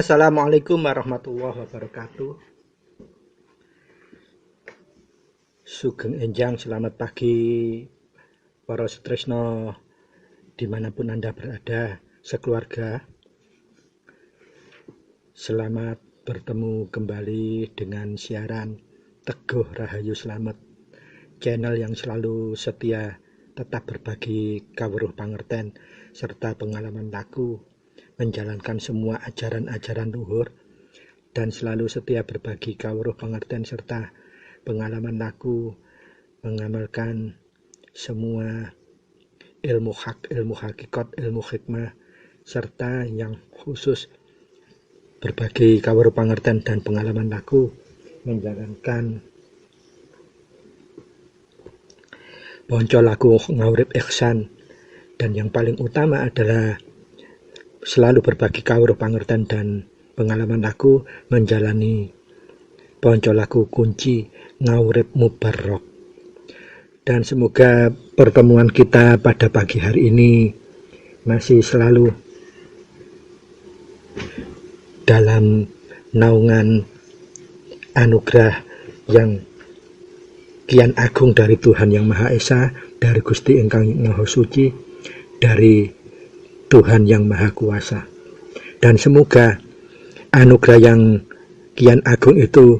Assalamualaikum warahmatullahi wabarakatuh. Sugeng Enjang, selamat pagi para sutresno dimanapun Anda berada, sekeluarga. Selamat bertemu kembali dengan siaran Teguh Rahayu Slamet, channel yang selalu setia tetap berbagi kawruh pangerten serta pengalaman laku, menjalankan semua ajaran-ajaran luhur, dan selalu setia berbagi kawruh pangerten serta pengalaman laku, mengamalkan semua ilmu hak, ilmu hakikat, ilmu hikmah, serta yang khusus berbagi kawruh pangerten dan pengalaman laku, menjalankan ponco laku ngawurip ihsan, dan yang paling utama adalah selalu berbagi kawruh pangerten dan pengalaman laku, menjalani ponco laku kunci ngawurip mubarok. Dan semoga pertemuan kita pada pagi hari ini masih selalu dalam naungan anugerah yang kian agung dari Tuhan Yang Maha Esa, dari Gusti Ingkang Maha Suci, dari Tuhan Yang Maha Kuasa. Dan semoga anugerah yang kian agung itu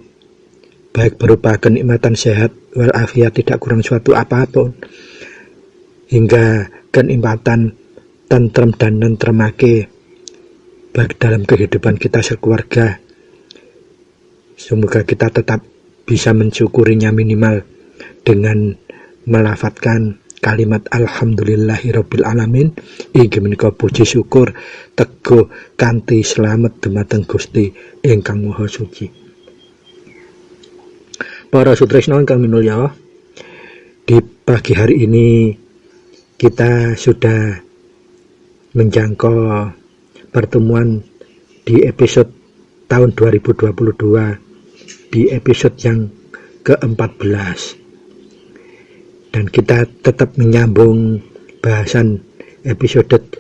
baik berupa kenikmatan sehat walafiat, tidak kurang suatu apapun, hingga kenikmatan tentrem dan nentremake baik dalam kehidupan kita sekeluarga. Semoga kita tetap bisa mensyukurinya minimal dengan melafadzkan kalimat alhamdulillahirabbil alamin, inggih menika puji syukur teguh kanthi slamet dumateng Gusti Ingkang Maha Suci. Para sutresna ingkang minulya, di pagi hari ini kita sudah menjangkau pertemuan di episode tahun 2022, di episode yang ke-14, dan kita tetap menyambung bahasan episode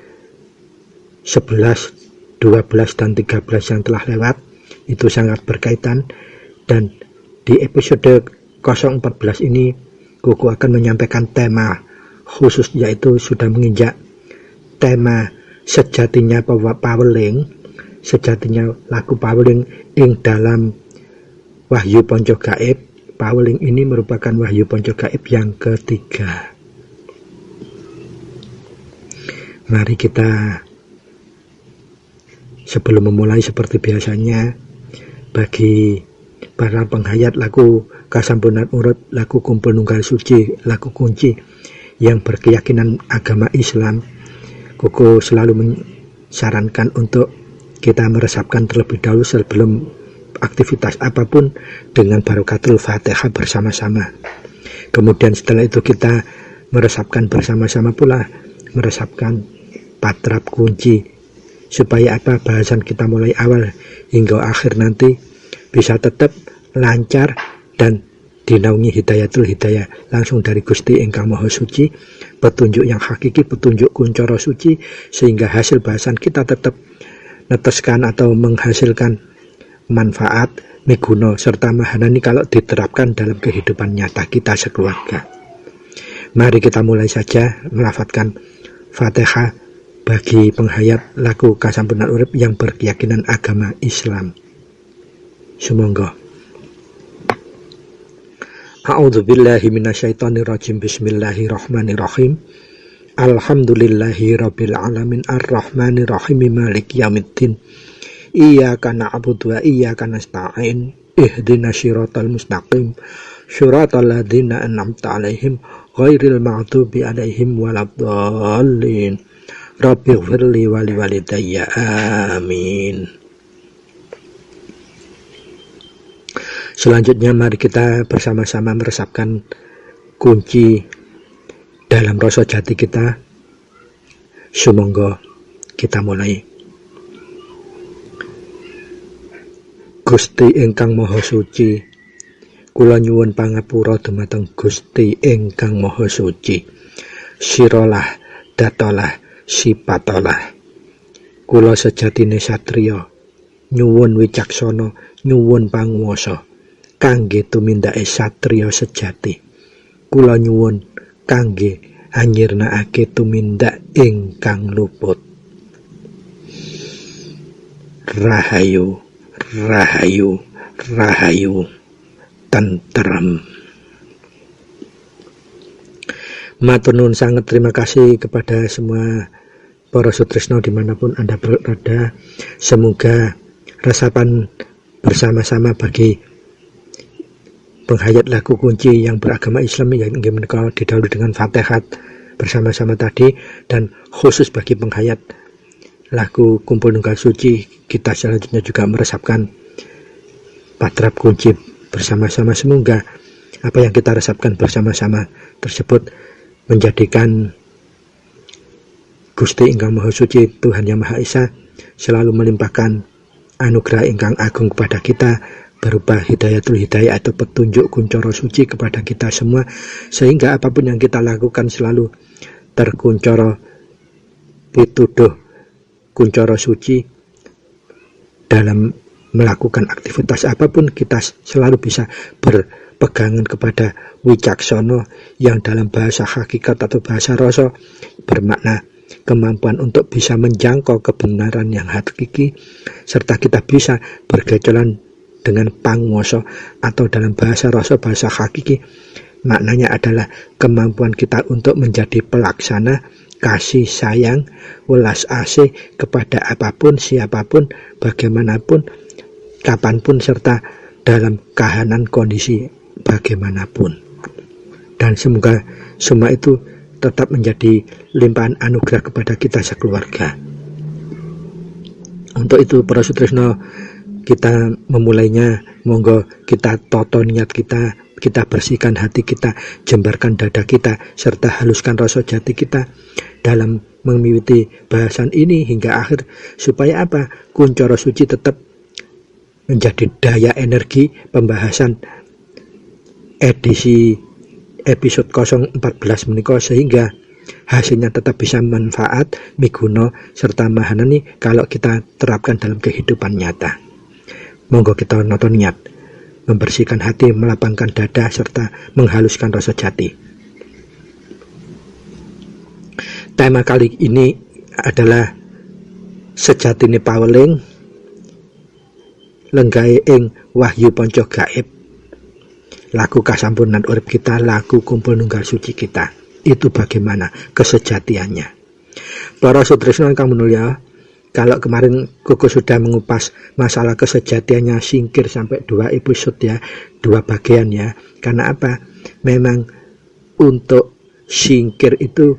11, 12, dan 13 yang telah lewat. Itu sangat berkaitan, dan di episode 014 ini Kuku akan menyampaikan tema khusus, yaitu sudah menginjak tema sejatinya paweling, sejatinya laku paweling ing dalam Wahyu Ponco Gaib. Paweling ini merupakan Wahyu Ponco Gaib yang ketiga. Mari kita, sebelum memulai seperti biasanya, bagi para penghayat laku kasampunan urip, laku kumpul nunggal suci, laku kunci yang berkeyakinan agama Islam, Kuku selalu menyarankan untuk kita meresapkan terlebih dahulu sebelum aktivitas apapun dengan barokatul Fatihah bersama-sama. Kemudian setelah itu kita meresapkan bersama-sama pula, meresapkan patrap kunci, supaya apa, bahasan kita mulai awal hingga akhir nanti bisa tetap lancar dan dinaungi hidayatul hidayah langsung dari Gusti Ingkang Maha Suci, petunjuk yang hakiki, petunjuk kuncoro suci, sehingga hasil bahasan kita tetap neteskan atau menghasilkan manfaat, miguno, serta mahanani kalau diterapkan dalam kehidupan nyata kita sekeluarga. Mari kita mulai saja melafadzkan Fatihah bagi penghayat laku kasampunan urip yang berkeyakinan agama Islam. Sumangga. A'udzubillahi minasyaitonirrajim. Bismillahirrahmanirrahim. Alhamdulillahirabbil alamin arrahmanirrahim maliki yaumiddin. Iyyaka na'budu wa iyyaka nasta'in. Ihdinas siratal mustaqim. Shiratal ladzina an'amta 'alaihim ghairil maghdubi 'alaihim waladdallin. Rabbighfirli wa liwalidayya. Amin. Selanjutnya mari kita bersama-sama meresapkan kunci dalam rasa jati kita. Sumangga kita mulai. Gusti Ingkang Maha Suci, kula nyuwun pangapura dumateng Gusti Ingkang Maha Suci. Sirolah datolah sipatolah. Kula sejatine satriya nyuwun wicaksana, nyuwun panguwasa kangge tumindake satriya sejati. Kula nyuwun kangge anyirnakake tumindak ingkang luput. Rahayu, rahayu, rahayu, tentrem. Matur nuwun sangat, terima kasih kepada semua para sutresna dimanapun Anda berada. Semoga resapan bersama-sama bagi penghayat lagu kunci yang beragama Islam yang menika didahului dengan Fatihah bersama-sama tadi, dan khusus bagi penghayat lagu Kumpul Nunggal Suci, kita selanjutnya juga meresapkan patrap kunci bersama-sama. Semoga apa yang kita resapkan bersama-sama tersebut menjadikan Gusti ingkang Maha Suci, Tuhan yang Maha Esa, selalu melimpahkan anugerah ingkang agung kepada kita berupa hidayatul hidayah atau petunjuk kuncoro suci kepada kita semua, sehingga apapun yang kita lakukan selalu terkuncoro pituduh kuncoro suci. Dalam melakukan aktivitas apapun kita selalu bisa berpegangan kepada wicaksana yang dalam bahasa hakikat atau bahasa rasa bermakna kemampuan untuk bisa menjangkau kebenaran yang hakiki, serta kita bisa bergejolan dengan panguwasa atau dalam bahasa rasa bahasa hakiki maknanya adalah kemampuan kita untuk menjadi pelaksana kasih sayang welas asih kepada apapun, siapapun, bagaimanapun, kapanpun, serta dalam kahanan kondisi bagaimanapun. Dan semoga semua itu tetap menjadi limpahan anugerah kepada kita sekeluarga. Untuk itu para sutresna, kita memulainya, monggo kita toto niat kita bersihkan hati kita, jembarkan dada kita, serta haluskan rasa jati kita dalam memiwiti bahasan ini hingga akhir, supaya apa? Kuncoro suci tetap menjadi daya energi pembahasan edisi episode 014 menika, sehingga hasilnya tetap bisa manfaat, miguna, serta mahanani kalau kita terapkan dalam kehidupan nyata. Monggo kita noto niat, membersihkan hati, melapangkan dada, serta menghaluskan rasa jati. Tema kali ini adalah sejatine paweling lenggahe ing wahyu panca gaib. Lagu kasampunan urip kita, lagu Kumpul Nunggal Suci kita, itu bagaimana kesejatiannya. Para sutresna ingkang mulia, kalau kemarin Koko sudah mengupas masalah kesejatiannya singkir sampai 2 episode ya, 2 bagian ya. Karena apa? Memang untuk singkir itu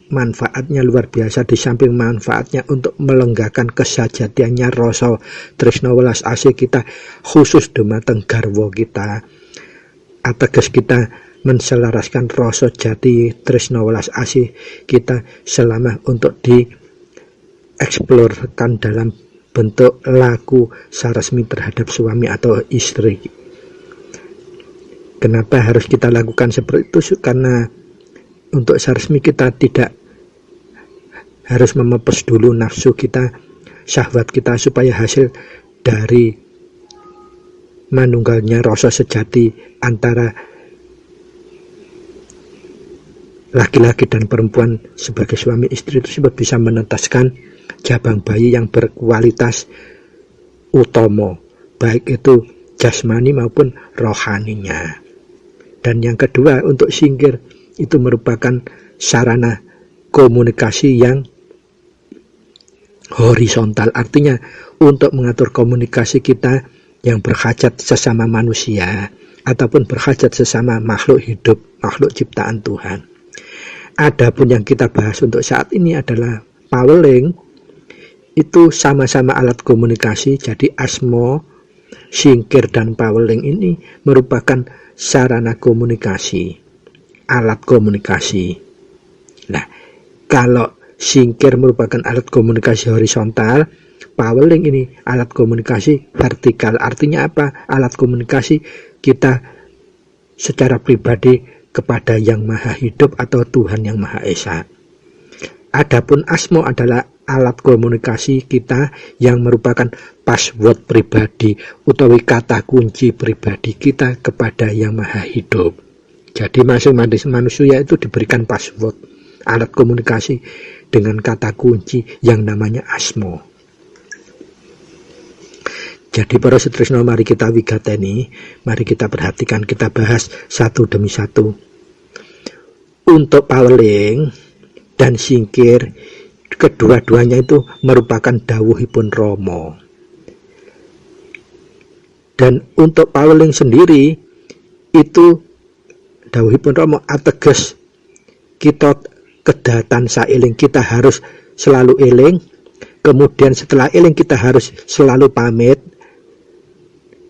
manfaatnya luar biasa, di samping manfaatnya untuk melenggakan kesejatiannya rasa tresna welas asih kita, khusus dumateng garwa kita, ateges kita menselaraskan rasa jati tresna welas asih kita selama untuk dieksplorkan dalam bentuk laku saresmi terhadap suami atau istri. Kenapa harus kita lakukan seperti itu? Karena untuk saresmi kita tidak harus memepes dulu nafsu kita, syahwat kita, supaya hasil dari manunggalnya rasa sejati antara laki-laki dan perempuan sebagai suami istri tersebut bisa menetaskan jabang bayi yang berkualitas utama, baik itu jasmani maupun rohaninya. Dan yang kedua, untuk singkir itu merupakan sarana komunikasi yang horizontal, artinya untuk mengatur komunikasi kita yang berhajat sesama manusia ataupun berhajat sesama makhluk hidup, makhluk ciptaan Tuhan. Adapun yang kita bahas untuk saat ini adalah paweling, itu sama-sama alat komunikasi. Jadi asmo, singkir, dan paweling ini merupakan sarana komunikasi, alat komunikasi. Nah, kalau singkir merupakan alat komunikasi horizontal, paweling ini alat komunikasi vertikal. Artinya apa? Alat komunikasi kita secara pribadi kepada Yang Maha Hidup atau Tuhan Yang Maha Esa. Adapun asmo adalah alat komunikasi kita yang merupakan password pribadi utawi kata kunci pribadi kita kepada Yang Maha Hidup. Jadi masing-masing manusia itu diberikan password, alat komunikasi dengan kata kunci yang namanya asmo. Jadi para setresno, mari kita wigateni, mari kita perhatikan, kita bahas satu demi satu. Untuk Paweling dan Singkir, kedua-duanya itu merupakan dawuhipun Rama. Dan untuk Paweling sendiri itu dawuhipun Rama ateges kita kedatan saeling, kita harus selalu eling. Kemudian setelah eling kita harus selalu pamit.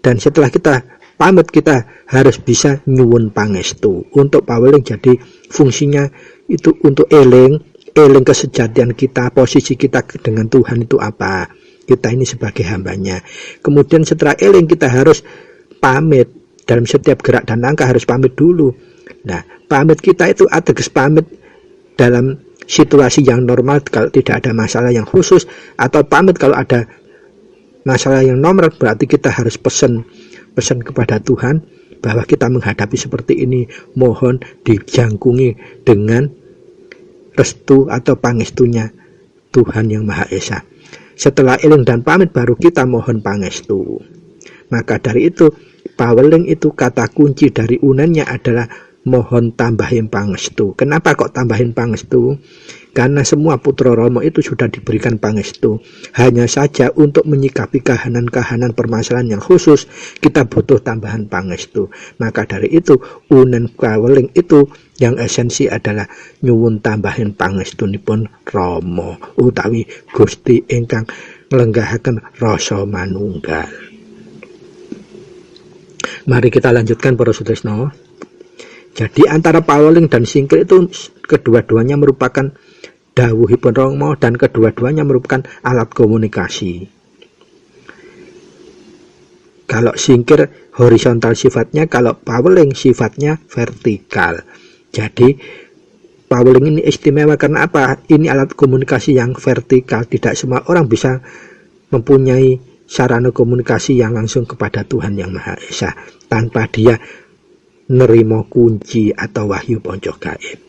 Dan setelah kita pamit kita harus bisa nyuwun pangestu. Untuk Paweling jadi fungsinya itu untuk eling kesejatian kita, posisi kita dengan Tuhan itu apa, kita ini sebagai hambanya. Kemudian setelah eling kita harus pamit, dalam setiap gerak dan langkah harus pamit dulu. Nah, pamit kita itu ateges pamit dalam situasi yang normal kalau tidak ada masalah yang khusus, atau pamit kalau ada masalah yang normal, berarti kita harus pesan kepada Tuhan bahwa kita menghadapi seperti ini, mohon dijangkungi dengan restu atau pangestunya Tuhan Yang Maha Esa. Setelah eling dan pamit baru kita mohon pangestu. Maka dari itu Paweling itu kata kunci dari unennya adalah mohon tambahin pangestu. Kenapa kok tambahin pangestu? Karena semua putra Rama itu sudah diberikan pangestu. Hanya saja untuk menyikapi kahanan-kahanan permasalahan yang khusus kita butuh tambahan pangestu. Maka dari itu unen Paweling itu yang esensi adalah nyuwun tambahin pangestunipun Rama utawi Gusti ingkang nglenggahaken rasa manunggal. Mari kita lanjutkan para sutresno. Jadi antara Paweling dan Singkir itu kedua-duanya merupakan dawuhipun Rama dan kedua-duanya merupakan alat komunikasi. Kalau Singkir horizontal sifatnya, kalau Paweling sifatnya vertikal. Jadi Paweling ini istimewa karena apa? Ini alat komunikasi yang vertikal. Tidak semua orang bisa mempunyai sarana komunikasi yang langsung kepada Tuhan Yang Maha Esa tanpa dia nerimo kunci atau wahyu ponco gaib.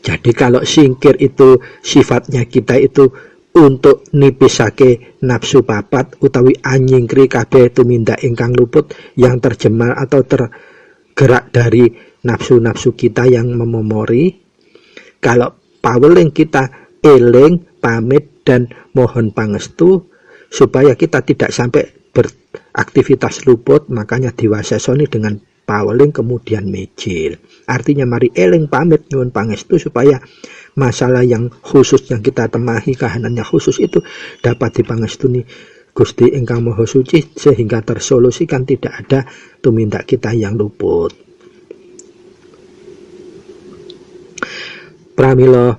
Jadi kalau Singkir itu sifatnya kita itu untuk nipisake nafsu papat utawi anyingkri kabeh tumindak ingkang luput yang terjemar atau tergerak dari nafsu-nafsu kita yang memomori. Kalau Paweling kita eling, pamit dan mohon pangestu supaya kita tidak sampai beraktivitas luput, makanya diwasesoni dengan Paweling kemudian mejil. Artinya mari eling pamit nyuwun pangestu supaya masalah yang khusus yang kita temahi, kahanan yang khusus itu dapat dipangestuni Gusti ingkang Maha Suci sehingga tersolusikan, tidak ada tumindak kita yang luput. Pramila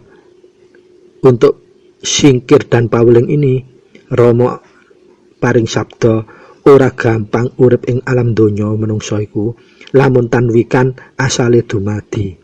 untuk Singkir dan Paweling ini Rama paring sabda ora gampang urip ing alam donya menungsa iku lamun tanwikan asale dumadi.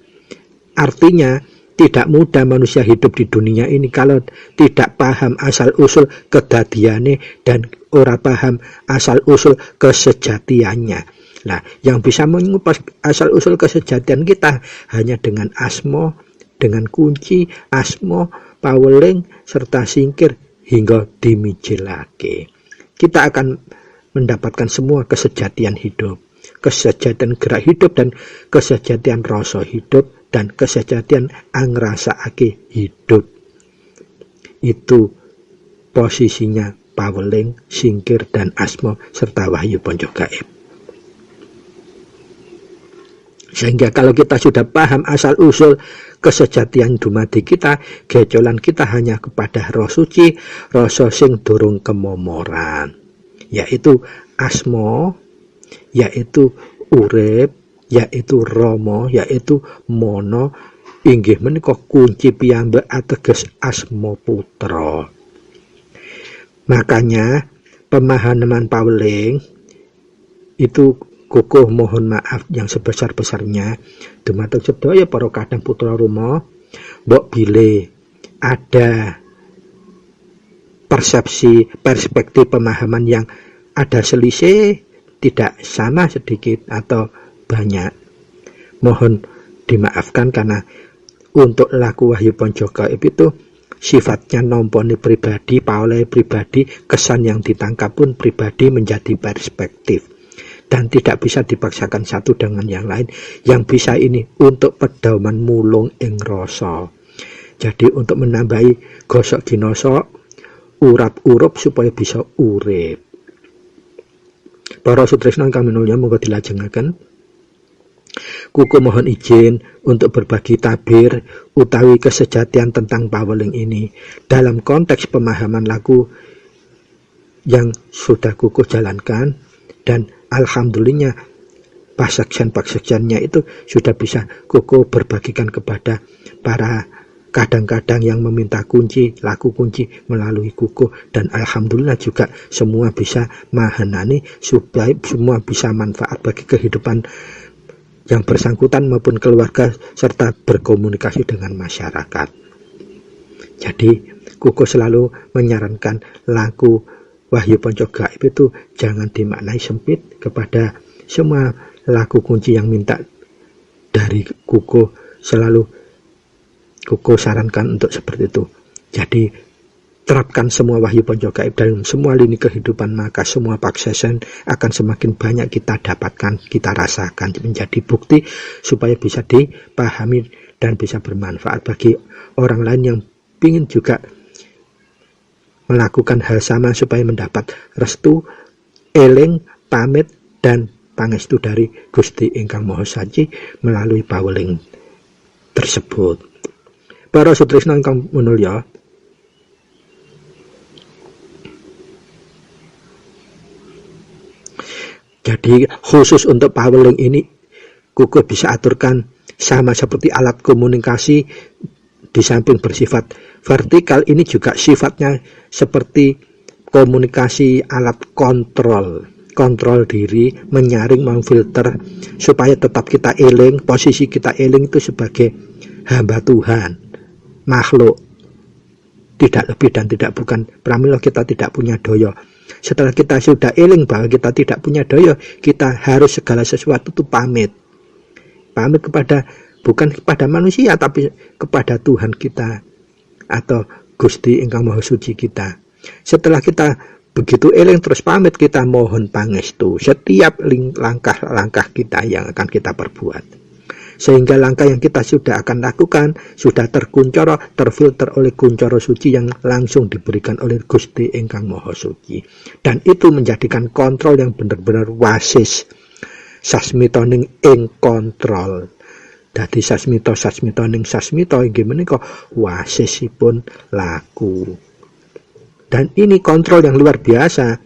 Artinya tidak mudah manusia hidup di dunia ini kalau tidak paham asal usul kedadiane dan ora paham asal usul kesejatiannya. Nah, yang bisa mengupas asal usul kesejatian kita hanya dengan asmo, dengan kunci asmo, Paweling serta Singkir hingga dimijilake. Kita akan mendapatkan semua kesejatian hidup, kesejatian gerak hidup dan kesejatian rasa hidup dan kesejatian angrasaake hidup. Itu posisinya Paweling, Singkir dan asmo serta wahyu ponco gaib. Sehingga kalau kita sudah paham asal usul kesejatian dumadi kita, gecolan kita hanya kepada roh suci, rasa sing durung kemomoran, yaitu asmo, yaitu urip, yaitu Rama, yaitu mono, inggih menika kunci piyambak ateges asmo putra. Makanya pemahaman Paweling itu kukuh mohon maaf yang sebesar-besarnya dumateng sedaya para kadang putra Rama mbok bile ada persepsi, perspektif, pemahaman yang ada selisih, tidak sama sedikit atau banyak, mohon dimaafkan karena untuk laku Wahyu Ponco Gaib itu sifatnya nomponi pribadi, paulai pribadi, kesan yang ditangkap pun pribadi menjadi perspektif dan tidak bisa dipaksakan satu dengan yang lain. Yang bisa ini untuk pedoman mulung ing rasa. Jadi untuk menambahi gosok ginosok, urap-urup supaya bisa urip. Para sutresna kang minulya monggo dilajengaken. Kuku mohon izin untuk berbagi tabir utawi kesejatian tentang paweling ini dalam konteks pemahaman laku yang sudah kuku jalankan, dan alhamdulillahnya pasaksian-pasaksiannya itu sudah bisa kuku berbagikan kepada para kadang-kadang yang meminta kunci, laku kunci melalui kuku, dan alhamdulillah juga semua bisa mahanani supaya semua bisa manfaat bagi kehidupan yang bersangkutan maupun keluarga serta berkomunikasi dengan masyarakat. Jadi kuku selalu menyarankan laku Wahyu Ponco Gaib itu jangan dimaknai sempit kepada semua laku kunci yang minta dari kuku, selalu kuku sarankan untuk seperti itu. Jadi terapkan semua Wahyu Ponco Gaib dalam semua lini kehidupan, maka semua paksesan akan semakin banyak kita dapatkan, kita rasakan, menjadi bukti supaya bisa dipahami dan bisa bermanfaat bagi orang lain yang ingin juga melakukan hal sama supaya mendapat restu, eling, pamit, dan pangestu dari Gusti Ingkang Maha Saci melalui paweling tersebut. Para sutresna ingkang minulya, jadi khusus untuk paweling ini kuku bisa aturkan sama seperti alat komunikasi. Di samping bersifat vertikal, ini juga sifatnya seperti komunikasi alat kontrol diri, menyaring, memfilter supaya tetap kita eling, posisi kita eling itu sebagai hamba Tuhan, makhluk, tidak lebih dan tidak bukan. Pramila kita tidak punya doyo. Setelah kita sudah eling bahwa kita tidak punya doyo, kita harus segala sesuatu itu pamit kepada, bukan kepada manusia, tapi kepada Tuhan kita atau Gusti Ingkang Maha Suci kita. Setelah kita begitu eling terus pamit, kita mohon pangestu setiap langkah-langkah kita yang akan kita perbuat, sehingga langkah yang kita sudah akan lakukan sudah terkuncoro, terfilter oleh kuncoro suci yang langsung diberikan oleh Gusti Ingkang Maha Suci, dan itu menjadikan kontrol yang benar-benar wasis sasmitoning ing kontrol. Dadi sasmito ning sasmito inggih menika wasisipun laku. Dan ini kontrol yang luar biasa.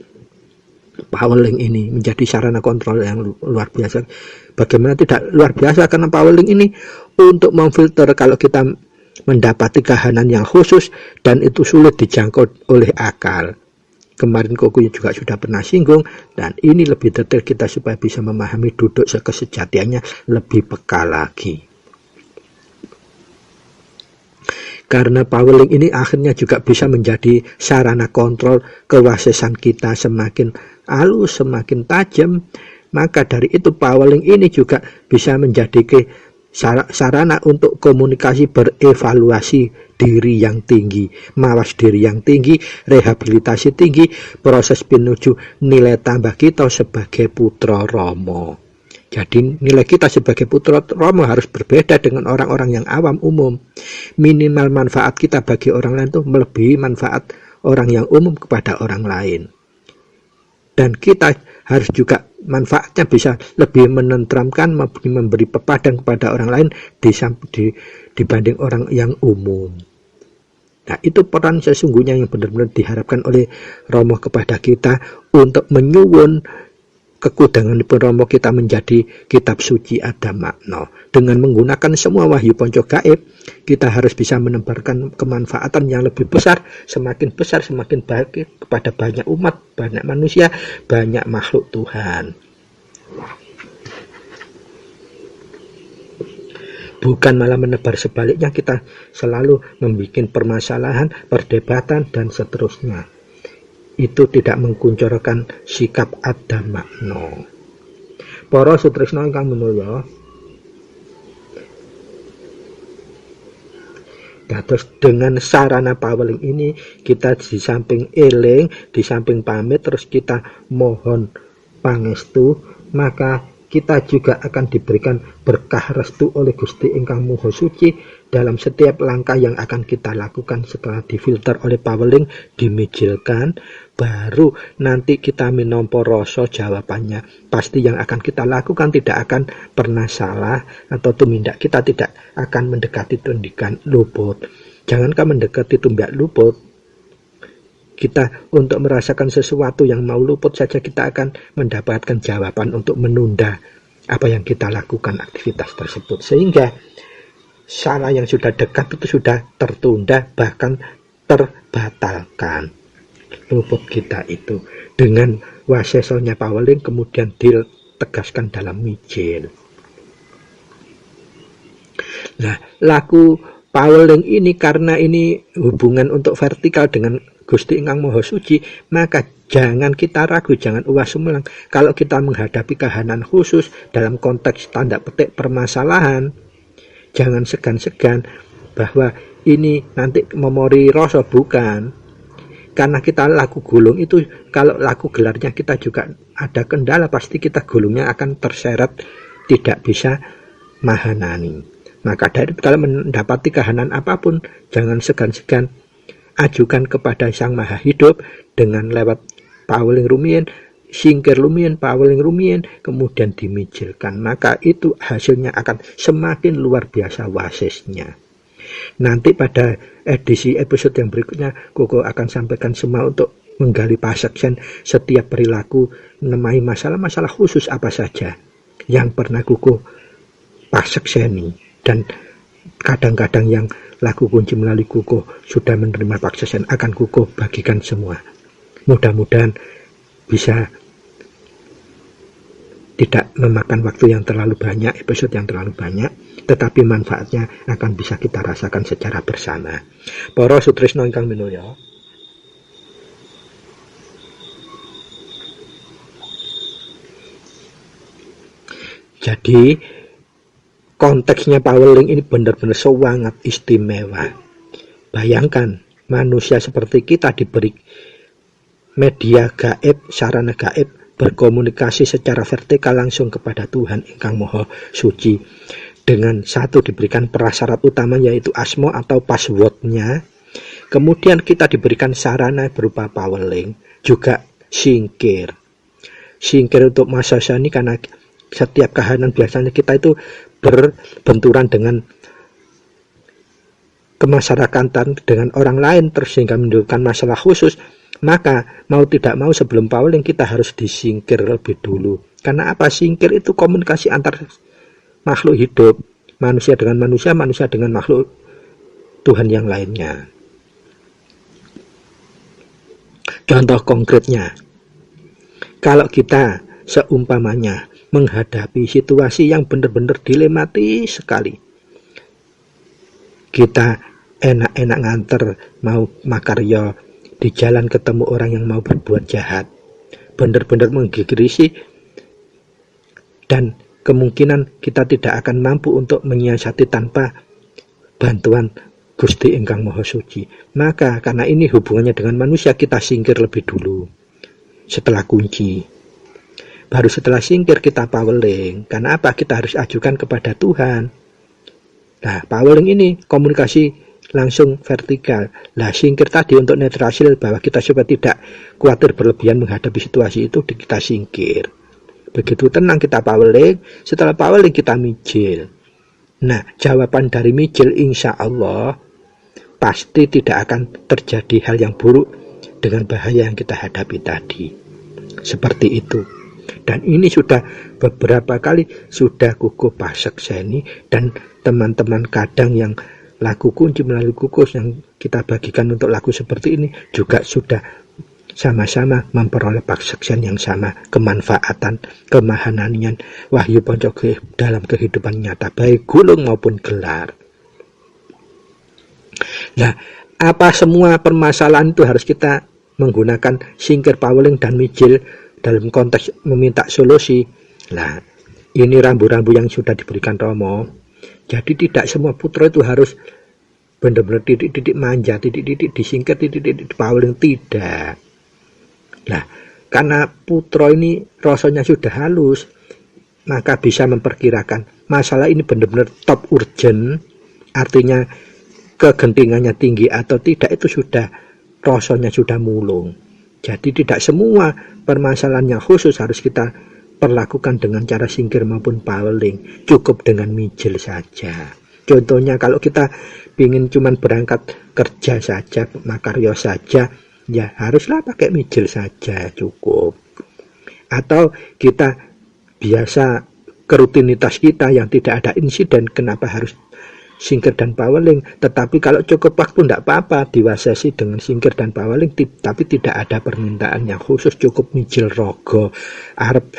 Paweling ini menjadi sarana kontrol yang luar biasa. Bagaimana tidak luar biasa, karena paweling ini untuk memfilter kalau kita mendapati kahanan yang khusus dan itu sulit dijangkau oleh akal. Kemarin Koku juga sudah pernah singgung, dan ini lebih detail kita supaya bisa memahami duduk kesejatiannya lebih peka lagi. Karena paweling ini akhirnya juga bisa menjadi sarana kontrol kewasisan kita semakin halus, semakin tajam. Maka dari itu paweling ini juga bisa menjadi sarana untuk komunikasi, berevaluasi diri yang tinggi, mawas diri yang tinggi, rehabilitasi tinggi, proses menuju nilai tambah kita sebagai putra Rama. Jadi nilai kita sebagai putra Rama harus berbeda dengan orang-orang yang awam umum. Minimal manfaat kita bagi orang lain itu melebihi manfaat orang yang umum kepada orang lain. Dan kita harus juga manfaatnya bisa lebih menenteramkan, memberi pepadan kepada orang lain dibanding orang yang umum. Nah, itu peran sesungguhnya yang benar-benar diharapkan oleh Romo kepada kita untuk menyuwun kekudangan Romo kita menjadi kitab suci ada makna. Dengan menggunakan semua Wahyu Ponco Gaib, kita harus bisa menebarkan kemanfaatan yang lebih besar, semakin baik kepada banyak umat, banyak manusia, banyak makhluk Tuhan. bukan malah menebar sebaliknya, kita selalu membuat permasalahan, perdebatan, dan seterusnya. Itu tidak mengkuncorkan sikap adamakno. Para sutresna ingkang minulya, terus dengan sarana paweling ini kita di samping eling, di samping pamit, terus kita mohon pangestu, maka kita juga akan diberikan berkah restu oleh Gusti ingkang Maha Suci dalam setiap langkah yang akan kita lakukan. Setelah difilter oleh paweling, dimijilkan, baru nanti kita minompo rasa jawabannya. Pasti yang akan kita lakukan tidak akan pernah salah, atau tumindak kita tidak akan mendekati tundikan luput. Jangankan mendekati tumbak luput, kita untuk merasakan sesuatu yang mau luput saja kita akan mendapatkan jawaban untuk menunda apa yang kita lakukan, aktivitas tersebut. Sehingga salah yang sudah dekat itu sudah tertunda, bahkan terbatalkan. Luput kita itu dengan wasesonya paweling kemudian ditegaskan dalam mijil. Nah, laku paweling ini karena ini hubungan untuk vertikal dengan Gusti ingkang Maha Suci, maka jangan kita ragu, jangan uwas sumelang. Kalau kita menghadapi kahanan khusus dalam konteks tanda petik permasalahan, jangan segan-segan bahwa ini nanti memori rasa, bukan. Karena kita laku gulung itu, kalau laku gelarnya kita juga ada kendala, pasti kita gulungnya akan terseret, tidak bisa mahanani. Maka dari kalau mendapati kahanan apapun, jangan segan-segan ajukan kepada Sang Maha Hidup dengan lewat paweling rumiyin, singkir lumiyin, paweling rumiyin, kemudian dimijilkan. Maka itu hasilnya akan semakin luar biasa wasesnya. Nanti pada edisi episode yang berikutnya, Koko akan sampaikan semua untuk menggali paseksen setiap perilaku mengenai masalah-masalah khusus apa saja yang pernah Koko pasekseni, dan kadang-kadang yang laku kunci melalui Koko sudah menerima paseksen akan Koko bagikan semua. Mudah-mudahan bisa tidak memakan waktu yang terlalu banyak, episode yang terlalu banyak, tetapi manfaatnya akan bisa kita rasakan secara bersama. Para sutresna ingkang minulya, jadi konteksnya paweling ini benar-benar sangat istimewa. Bayangkan manusia seperti kita diberi media gaib, sarana gaib, berkomunikasi secara vertikal langsung kepada Tuhan ingkang Maha Suci. Dengan satu diberikan prasyarat utama yaitu asma atau passwordnya. Kemudian kita diberikan sarana berupa paweling, juga singkir. Singkir untuk masa ini karena setiap kahanan biasanya kita itu berbenturan dengan kemasyarakatan dengan orang lain, terus sehingga menimbulkan masalah khusus. Maka mau tidak mau sebelum paweling kita harus disingkir lebih dulu. Karena apa? Singkir itu komunikasi antar makhluk hidup, manusia dengan manusia, manusia dengan makhluk Tuhan yang lainnya. Contoh konkretnya, kalau kita seumpamanya menghadapi situasi yang benar-benar dilematis sekali, kita enak-enak nganter mau makarya, di jalan ketemu orang yang mau berbuat jahat, benar-benar menggigirisi, dan kemungkinan kita tidak akan mampu untuk menyiasati tanpa bantuan Gusti ingkang Maha Suci. Maka karena ini hubungannya dengan manusia, kita singkir lebih dulu setelah kunci. Baru setelah singkir kita paweling. Karena apa? Kita harus ajukan kepada Tuhan. Nah, paweling ini komunikasi langsung vertikal. Lah, singkir tadi untuk netrasil bahwa kita supaya tidak khawatir berlebihan menghadapi situasi itu, kita singkir. Begitu tenang kita paweling, setelah paweling kita mijil. Nah, jawaban dari mijil insya Allah pasti tidak akan terjadi hal yang buruk dengan bahaya yang kita hadapi tadi. Seperti itu. Dan ini sudah beberapa kali sudah Koko pasekseni, dan teman-teman kadang yang laku kunci melalui kukus yang kita bagikan untuk laku seperti ini juga sudah sama-sama memperoleh persaksian yang sama, kemanfaatan, kemahananian Wahyu Panca Gaib dalam kehidupan nyata, baik gulung maupun gelar. Nah, apa semua permasalahan itu harus kita menggunakan singkir, paweling, dan mijil dalam konteks meminta solusi? Nah, ini rambu-rambu yang sudah diberikan Romo. Jadi tidak semua putra itu harus benar-benar titik-titik manja, titik-titik disingkir, titik-titik paweling, tidak. Nah, karena putra ini rasanya sudah halus, maka bisa memperkirakan masalah ini benar-benar top urgent, artinya kegentingannya tinggi atau tidak, itu sudah rasanya sudah mulung. Jadi tidak semua permasalahan yang khusus harus kita perlakukan dengan cara singkir maupun paweling, cukup dengan mijil saja. Contohnya kalau kita ingin cuman berangkat kerja saja, makarya saja, ya haruslah pakai mijil saja, cukup. Atau kita biasa kerutinitas kita yang tidak ada insiden, kenapa harus singkir dan paweling? Tetapi kalau cukup waktu tidak apa-apa, diwasasi dengan singkir dan paweling, tapi tidak ada permintaan yang khusus, cukup mijil rogo, arep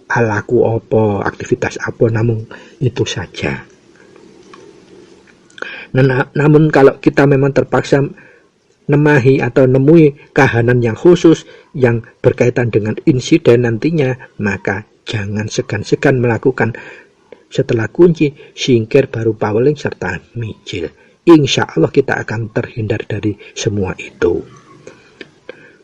alaku opo, aktivitas apa, namun itu saja. Namun kalau kita memang terpaksa nemahi atau nemui kahanan yang khusus yang berkaitan dengan insiden nantinya, maka jangan segan-segan melakukan setelah kunci singkir baru paweling serta mijil. Insya Allah kita akan terhindar dari semua itu.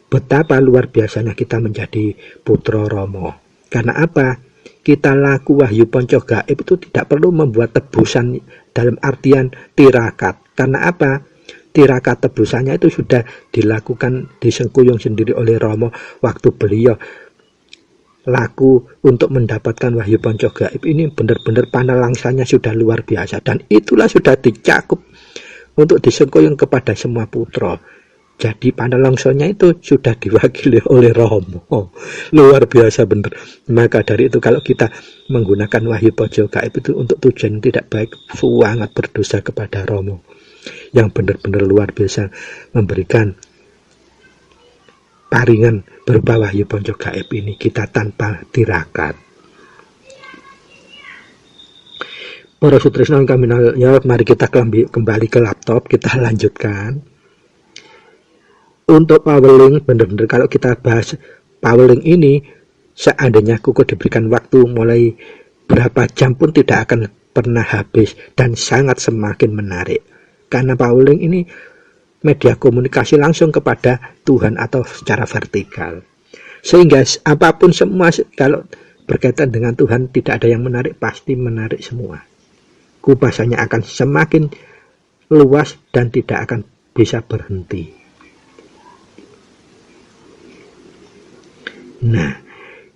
Betapa luar biasanya kita menjadi putra Romo. Karena apa? Kita laku Wahyu Panca Gaib itu tidak perlu membuat tebusan dalam artian tirakat. Karena apa? Tirakat tebusannya itu sudah dilakukan, disengkuyung sendiri oleh Romo waktu beliau laku untuk mendapatkan Wahyu Panca Gaib. Ini benar-benar panalangsanya sudah luar biasa, dan itulah sudah dicakup untuk disengkuyung kepada semua putra. Jadi panalangsanya itu sudah diwakili oleh Romo. Luar biasa benar. Maka dari itu kalau kita menggunakan Wahyu Panca Gaib itu untuk tujuan tidak baik, sangat berdosa kepada Romo yang benar-benar luar biasa memberikan paringan berupa Wahyu Panca Gaib ini kita tanpa tirakat. Para sutrisno yang kami nanya, mari kita kembali ke laptop, kita lanjutkan. Untuk paweling, benar-benar kalau kita bahas paweling ini, seandainya kuku diberikan waktu mulai berapa jam pun tidak akan pernah habis dan sangat semakin menarik. Karena paweling ini media komunikasi langsung kepada Tuhan atau secara vertikal. Sehingga apapun semua kalau berkaitan dengan Tuhan tidak ada yang menarik, pasti menarik semua. Kupasannya akan semakin luas dan tidak akan bisa berhenti. Nah,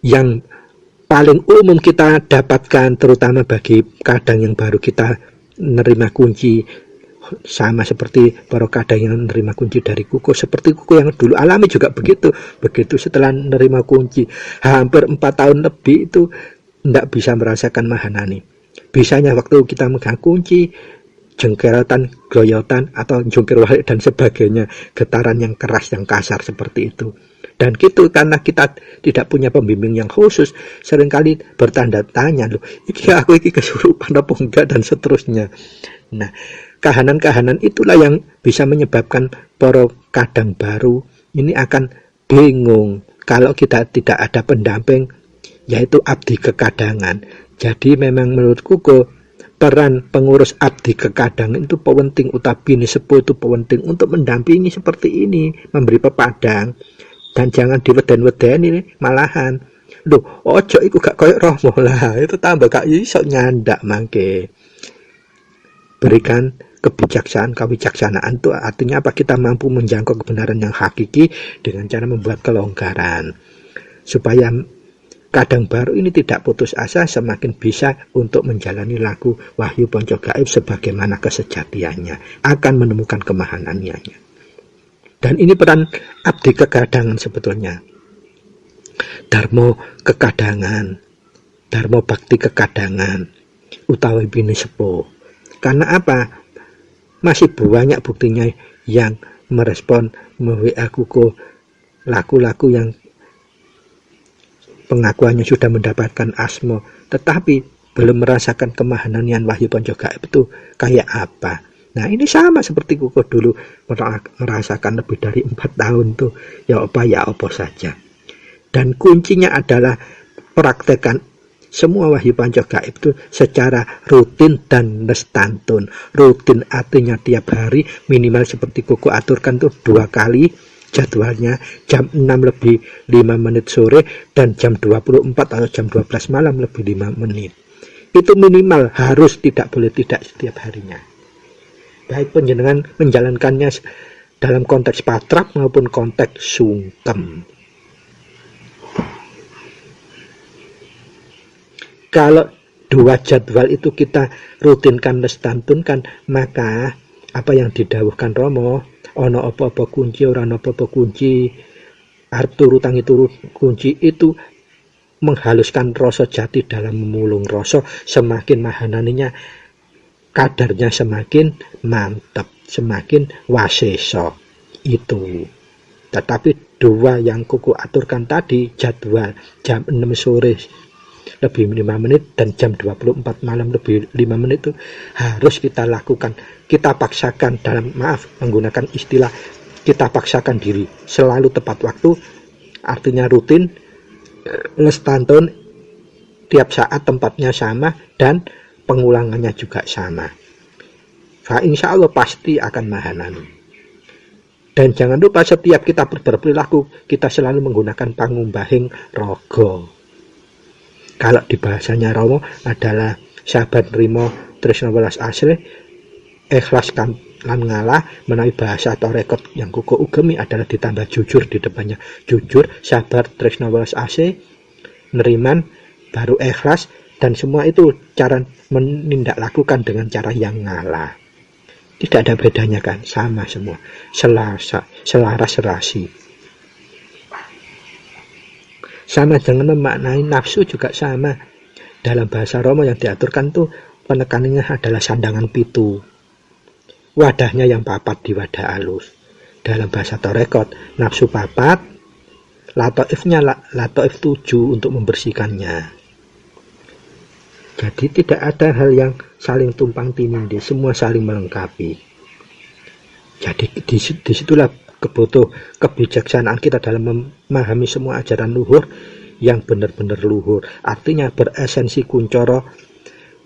yang paling umum kita dapatkan terutama bagi kadang yang baru kita menerima kunci, sama seperti para kadang yang menerima kunci dari kuku, seperti kuku yang dulu alami juga begitu setelah menerima kunci hampir 4 tahun lebih itu tidak bisa merasakan mahanani. Bisanya waktu kita megang kunci, jengkerotan, goyotan atau jungkir balik dan sebagainya, getaran yang keras, yang kasar seperti itu. Dan gitu, karena kita tidak punya pembimbing yang khusus, seringkali bertanda tanya, loh, aku kesurupan apa enggak, dan seterusnya. Nah, kahanan-kahanan itulah yang bisa menyebabkan para kadang baru ini akan bingung kalau kita tidak ada pendamping, yaitu abdi kekadangan. Jadi memang menurutku peran pengurus abdi kekadangan itu penting, utapi ini sepuh itu penting untuk mendampingi seperti ini, memberi pepadang. Dan jangan diweden-wedeni malahan. Loh, ojo iku gak koyo Romo lah, itu tambah gak iso nyandak mangke. Berikan kewicaksanaan itu artinya apa? Kita mampu menjangkau kebenaran yang hakiki dengan cara membuat kelonggaran. Supaya kadang baru ini tidak putus asa, semakin bisa untuk menjalani laku Wahyu Panca Gaib sebagaimana kesejatiannya, akan menemukan kemahanannya. Dan ini peran abdi kekadangan sebetulnya. Darmo kekadangan, darmo bakti kekadangan, utawi bini sepuh. Karena apa? Masih banyak buktinya yang merespon WA kuku laku-laku yang pengakuannya sudah mendapatkan asma, tetapi belum merasakan kemahanian wahyu panca gaib itu kayak apa. Nah ini sama seperti Koko dulu merasakan lebih dari 4 tahun tuh ya apa saja. Dan kuncinya adalah praktekkan semua wahyu panca gaib itu secara rutin dan nestantun. Rutin artinya tiap hari minimal seperti Koko aturkan tuh 2 kali jadwalnya, jam 6:05 sore dan jam 24 atau jam 12 malam lebih 5 menit. Itu minimal, harus, tidak boleh tidak setiap harinya. Baik penjenengan menjalankannya dalam konteks patrap maupun konteks sungkem. Kalau 2 jadwal itu kita rutinkan, nestantunkan, maka apa yang didhawuhkan Rama, ono apa-apa kunci, ora ono apa-apa kunci, arep turu tangi turu kunci, itu menghaluskan rasa jati dalam memulung rasa. Semakin mahananinya, kadarnya semakin mantap, semakin waseso itu. Tetapi 2 yang Koko aturkan tadi, jadwal jam 6 sore lebih 5 menit dan jam 24 malam lebih 5 menit itu harus kita lakukan. Kita paksakan, menggunakan istilah, kita paksakan diri selalu tepat waktu, artinya rutin, nestantun, tiap saat tempatnya sama dan pengulangannya juga sama. Fa insya Allah pasti akan mahanani. Dan jangan lupa setiap kita berperilaku, kita selalu menggunakan pangumbahing rogo. Kalau di bahasanya Romo adalah sahabat rimo tresna welas asri, ikhlas lan ngalah. Menawi bahasa atau rekod yang Koko ugemi adalah ditambah jujur di depannya. Jujur, sabar, tresna welas asri, neriman, baru ikhlas, dan semua itu cara menindaklanjukan dengan cara yang ngalah. Tidak ada bedanya kan, sama semua, selaras serasi. Sama dengan memaknai nafsu juga sama. Dalam bahasa Romo yang diaturkan tuh penekanannya adalah sandangan pitu, wadahnya yang papat di wadah alus. Dalam bahasa Torekot, nafsu papat, latoifnya latoif 7 untuk membersihkannya. Jadi tidak ada hal yang saling tumpang tindih, semua saling melengkapi. Jadi disitulah kebijaksanaan kita dalam memahami semua ajaran luhur yang benar-benar luhur. Artinya beresensi kuncoro,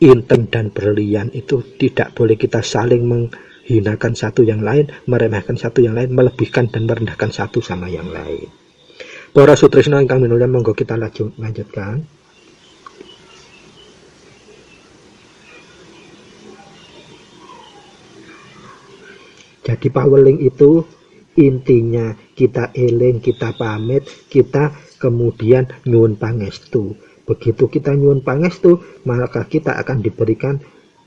inten dan berlian. Itu tidak boleh kita saling menghinakan satu yang lain, meremehkan satu yang lain, melebihkan dan merendahkan satu sama yang lain. Para sutresna ingkang minulya, monggo kita lanjutkan. Jadi paweling itu intinya kita eling, kita pamit, kita kemudian nyuwun pangestu. Begitu kita nyuwun pangestu, maka kita akan diberikan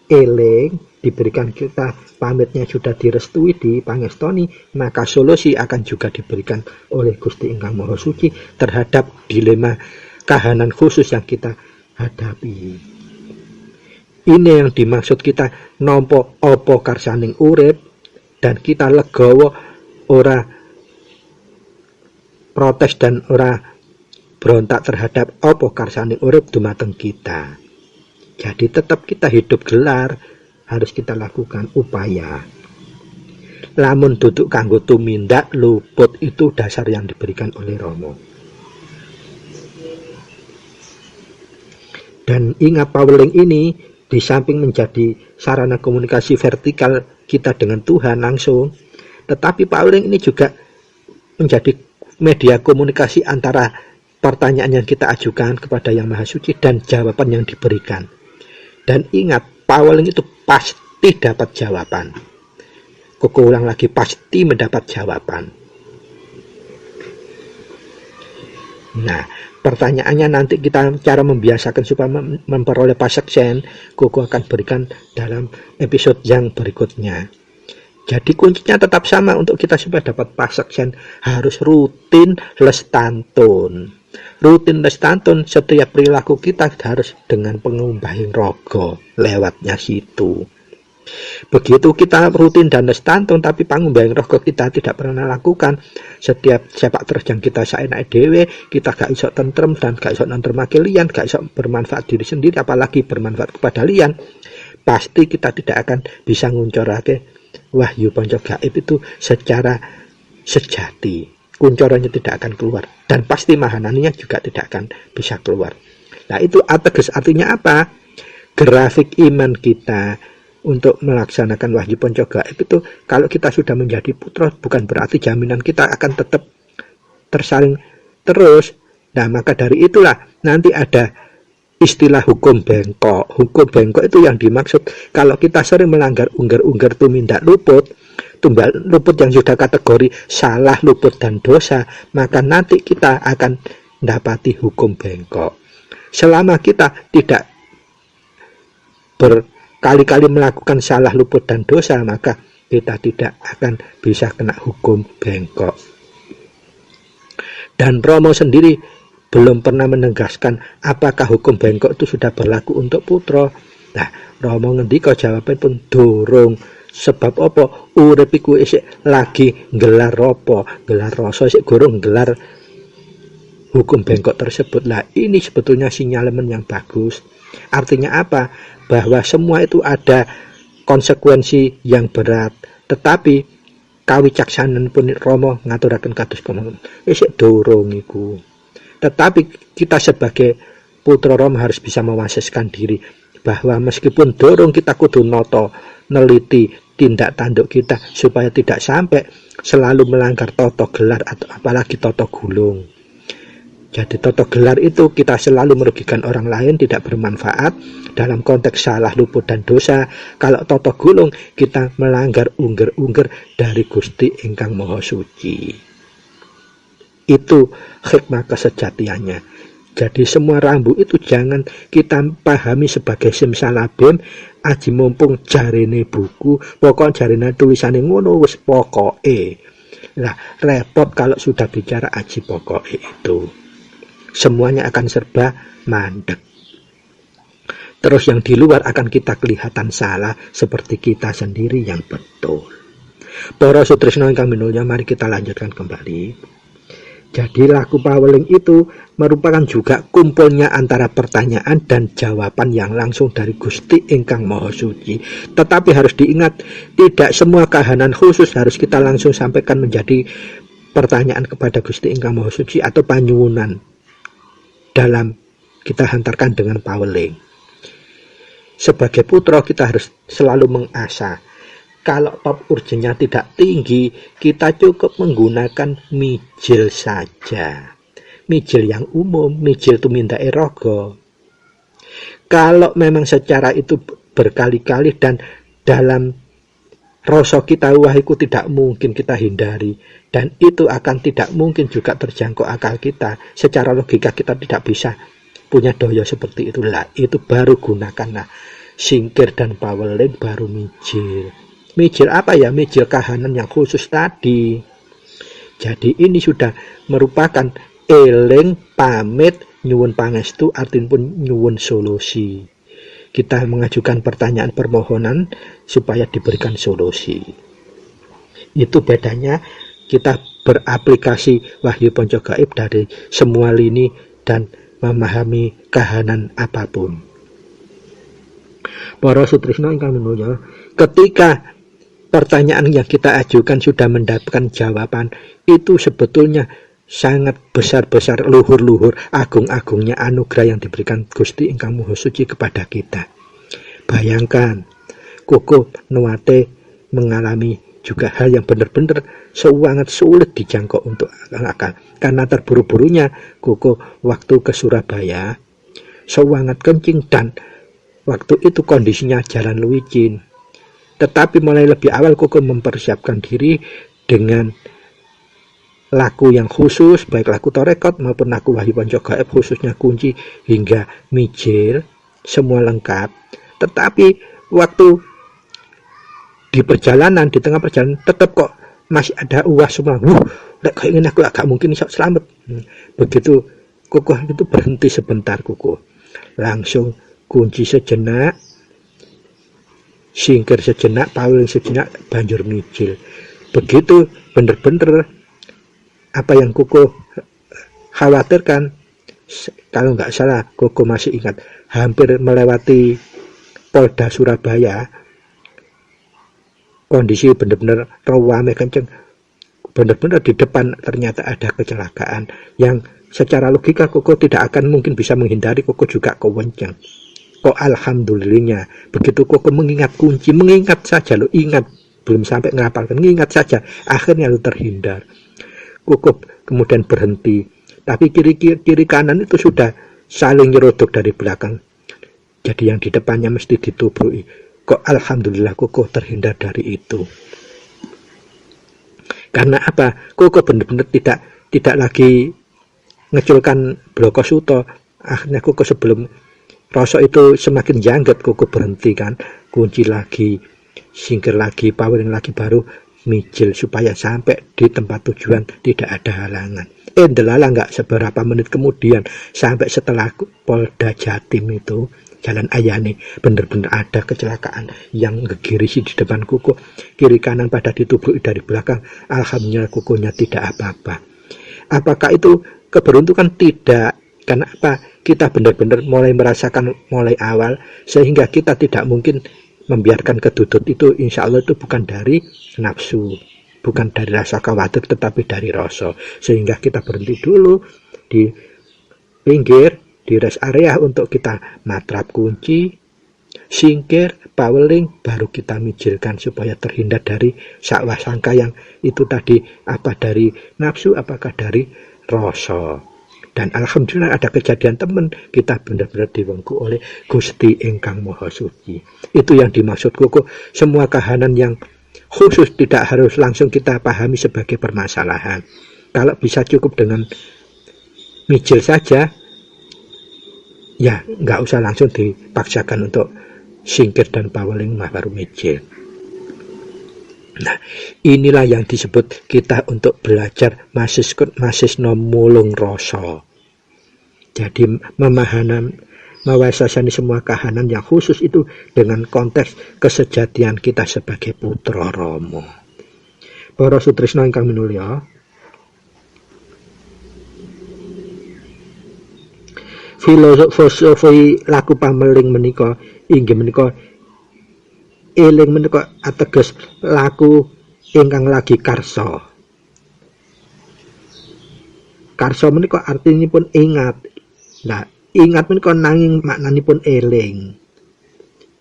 eling, diberikan kita pamitnya sudah direstui, di pangestoni, maka solusi akan juga diberikan oleh Gusti Ingkang Maha Suci terhadap dilema kahanan khusus yang kita hadapi. Ini yang dimaksud kita nampa apa karsaning urip, dan kita legowo, ora protes dan ora berontak terhadap apa karsaning urip dumateng kita. Jadi tetap kita hidup gelar, harus kita lakukan upaya. Lamun duduk kanggo tumindak, luput, itu dasar yang diberikan oleh Romo. Dan ingat, paweling ini di samping menjadi sarana komunikasi vertikal kita dengan Tuhan langsung, tetapi paweling ini juga menjadi media komunikasi antara pertanyaan yang kita ajukan kepada Yang Maha Suci dan jawaban yang diberikan. Dan ingat, paweling itu pasti dapat jawaban. Koko ulang lagi, pasti mendapat jawaban. Nah, pertanyaannya nanti kita cara membiasakan supaya memperoleh paseksen, Koko akan berikan dalam episode yang berikutnya. Jadi kuncinya tetap sama untuk kita supaya dapat paseksen, harus rutin lestantun. Rutin lestantun, setiap perilaku kita harus dengan pengumbahing rogo lewatnya situ. Begitu kita rutin dan lestantun tapi pangumbayang rogo kita tidak pernah lakukan. Setiap sepak terjang kita saenak dhewe, kita gak iso tentrem dan gak iso nentremake liyan, gak iso bermanfaat diri sendiri apalagi bermanfaat kepada liyan. Pasti kita tidak akan bisa nguncorake wahyu panca gaib itu secara sejati. Kuncorannya tidak akan keluar dan pasti mahananinya juga tidak akan bisa keluar. Nah, itu ateges artinya apa? Grafik iman kita untuk melaksanakan wahyu panca gaib itu, kalau kita sudah menjadi putra, bukan berarti jaminan kita akan tetap tersaring terus. Nah, maka dari itulah nanti ada istilah hukum bengkok. Hukum bengkok itu yang dimaksud kalau kita sering melanggar unggar-unggar tumindak luput, tumbal luput yang sudah kategori salah, luput dan dosa, maka nanti kita akan mendapati hukum bengkok. Selama kita tidak berkali-kali melakukan salah, luput dan dosa, maka kita tidak akan bisa kena hukum bengkok. Dan Romo sendiri belum pernah menegaskan apakah hukum bengkok itu sudah berlaku untuk putra. Nah, Romo ngendika jawaban pun durung. Sebab apa? Urip iku isih lagi gelar apa? Gelar rasa, isih gorong gelar hukum bengkok tersebut. Lah, ini sebetulnya sinyalemen yang bagus. Artinya apa? Bahwa semua itu ada konsekuensi yang berat. Tetapi kawicaksanan pun Romo ngaturaken kados kono. Isih durung iku. Tetapi kita sebagai putra Romo harus bisa mewaseskan diri bahwa meskipun dorong kita kudu noto, neliti tindak tanduk kita supaya tidak sampai selalu melanggar toto gelar atau apalagi toto gulung. Jadi toto gelar itu kita selalu merugikan orang lain, tidak bermanfaat dalam konteks salah, luput dan dosa. Kalau toto gulung kita melanggar ungger-ungger dari Gusti ingkang Maha Suci. Itu hikmah kesejatiannya. Jadi semua rambu itu jangan kita pahami sebagai simsalabim, aji mumpung jarene buku, pokok jarene tulisane ngono wis pokoke. Lah repot kalau sudah bicara aji pokoke itu. Semuanya akan serba mandek. Terus yang di luar akan kita kelihatan salah seperti kita sendiri yang betul. Para sutresna ingkang minulya, mari kita lanjutkan kembali. Jadi laku paweling itu merupakan juga kumpulnya antara pertanyaan dan jawaban yang langsung dari Gusti ingkang Maha Suci. Tetapi harus diingat, tidak semua kahanan khusus harus kita langsung sampaikan menjadi pertanyaan kepada Gusti ingkang Maha Suci atau panyuwunan dalam kita hantarkan dengan paweling. Sebagai putra kita harus selalu mengasah. Kalau top urgennya tidak tinggi, kita cukup menggunakan mijil saja. Mijil yang umum, mijil tumindake raga. Kalau memang secara itu berkali-kali dan dalam rasa kita wah itu tidak mungkin kita hindari, dan itu akan tidak mungkin juga terjangkau akal kita. Secara logika kita tidak bisa punya daya seperti itulah. Itu baru gunakanlah singkir dan paweling, baru mijil. Mijil apa ya? Mijil kahanan yang khusus tadi. Jadi ini sudah merupakan eling pamit nyuwun pangestu, artin pun nyuwun solusi. Kita mengajukan pertanyaan permohonan supaya diberikan solusi. Itu bedanya kita beraplikasi wahyu panca gaib dari semua lini dan memahami kahanan apapun. Para sutresna ingkang minulya, ketika pertanyaan yang kita ajukan sudah mendapatkan jawaban, itu sebetulnya sangat besar-besar, luhur-luhur, agung-agungnya anugerah yang diberikan Gusti ingkang Maha Suci kepada kita. Bayangkan, Koko Nuwate mengalami juga hal yang benar-benar sangat sulit dijangkau untuk akal. Karena terburu-burunya Koko waktu ke Surabaya sangat kencing dan waktu itu kondisinya jalan licin. Tetapi mulai lebih awal Koko mempersiapkan diri dengan laku yang khusus, baik laku torekot maupun laku wahyu panca gaib, khususnya kunci hingga mijil, semua lengkap. Tetapi waktu di perjalanan, di tengah perjalanan, tetap kok masih ada uas semua. Kayak ini aku agak mungkin bisa selamat. Begitu Koko itu berhenti sebentar, Koko langsung kunci sejenak, singkir sejenak, paweling sejenak, banjur mijil. Begitu bener-bener apa yang Koko khawatirkan. Kalau nggak salah, Koko masih ingat, hampir melewati Polda Surabaya, kondisi bener-bener rame kenceng, bener-bener di depan ternyata ada kecelakaan yang secara logika Koko tidak akan mungkin bisa menghindari. Koko juga kewenceng. Kok alhamdulillahnya begitu Koko mengingat kunci, mengingat saja lo, ingat, belum sampai ngapalkan, mengingat saja, akhirnya lo terhindar. Koko kemudian berhenti, tapi kiri kanan itu sudah saling nyeruduk dari belakang, jadi yang di depannya mesti ditubrui. Kok alhamdulillah Koko terhindar dari itu. Karena apa? Koko benar-benar tidak lagi ngeculkan Bloko Suto. Akhirnya Koko sebelum rasa itu semakin jangget, Koko berhenti kan, kunci lagi, singkir lagi, paweling lagi, baru mijil supaya sampai di tempat tujuan tidak ada halangan. Delala nggak seberapa menit kemudian, sampai setelah Polda Jatim itu Jalan Ayani, bener-bener ada kecelakaan yang ngegirisi di depan Koko, kiri kanan pada ditubruk dari belakang. Alhamdulillah Kokonya tidak apa-apa. Apakah itu keberuntungan? Tidak. Karena apa? Kita benar-benar mulai merasakan mulai awal, sehingga kita tidak mungkin membiarkan kedudut itu. Insya Allah itu bukan dari nafsu, bukan dari rasa khawatir, tetapi dari rasa. Sehingga kita berhenti dulu di pinggir, di rest area untuk kita matrap kunci, singkir, paweling, baru kita mijilkan supaya terhindar dari sakwah sangka yang itu tadi, apa dari nafsu, apakah dari rasa. Dan alhamdulillah ada kejadian teman, kita benar-benar diwengku oleh Gusti Ingkang Maha Suci. Itu yang dimaksud Koko. Semua kahanan yang khusus tidak harus langsung kita pahami sebagai permasalahan. Kalau bisa cukup dengan mijil saja, ya nggak usah langsung dipaksakan untuk singkir dan paweling, baru mijil. Nah, inilah yang disebut kita untuk belajar masisno mulung rasa. Jadi mewasasani semua kahanan yang khusus itu dengan konteks kesejatian kita sebagai putra Rama. Para sutresna ingkang minulya, filosofi laku pameling menika inggih menika eling menika ateges laku ingkang lagi karsa. Karsa menika artinipun ingat. Nah, ingat menika nanging maknanipun eling.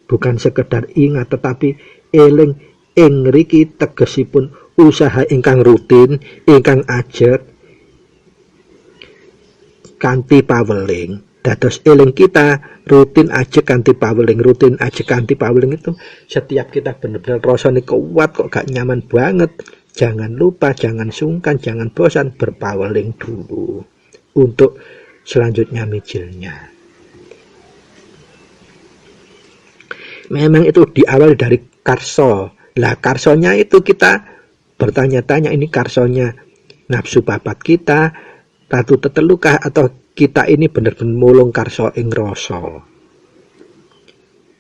Bukan sekedar ingat, tetapi eling ing ngriki tegesipun usaha ingkang rutin, ingkang ajeg kanthi paweling. Dados eling kita rutin aja kanthi paweling, rutin aja kanthi paweling itu setiap kita benar-benar rasane kuat kok gak nyaman banget. Jangan lupa, jangan sungkan, jangan bosan berpaweling dulu untuk selanjutnya mijilnya. Memang itu diawali dari karso. Lah karsonya itu kita bertanya-tanya, ini karsonya nafsu papat kita, ratu tetelukah, atau kita ini benar-benar mulung karso ing rasa.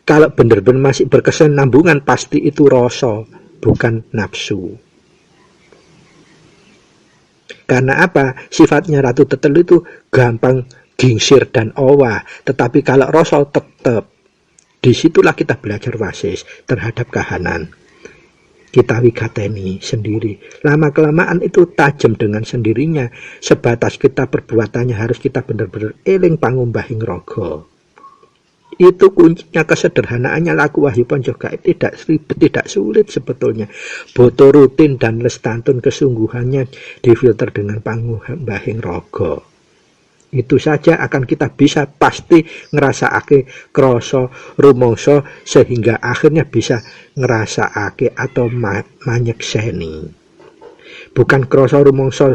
Kalau benar-benar masih berkesinambungan, pasti itu rasa, bukan nafsu. Karena apa? Sifatnya ratu tetelu itu gampang gingsir dan owah. Tetapi kalau rasa tetap, disitulah kita belajar wasis terhadap kahanan. Kita wigateni sendiri. Lama-kelamaan itu tajam dengan sendirinya. Sebatas kita perbuatannya harus kita benar-benar eling pangumbahing raga. Itu kuncinya, kesederhanaannya laku wahyu ponco gaib. Tidak ribet, tidak sulit sebetulnya. Boto rutin dan lestantun kesungguhannya difilter dengan pangumbahing raga. Itu saja akan kita bisa pasti ngerasakake krasa rumangsa, sehingga akhirnya bisa ngerasakake atau manyekseni. Bukan krasa rumangsa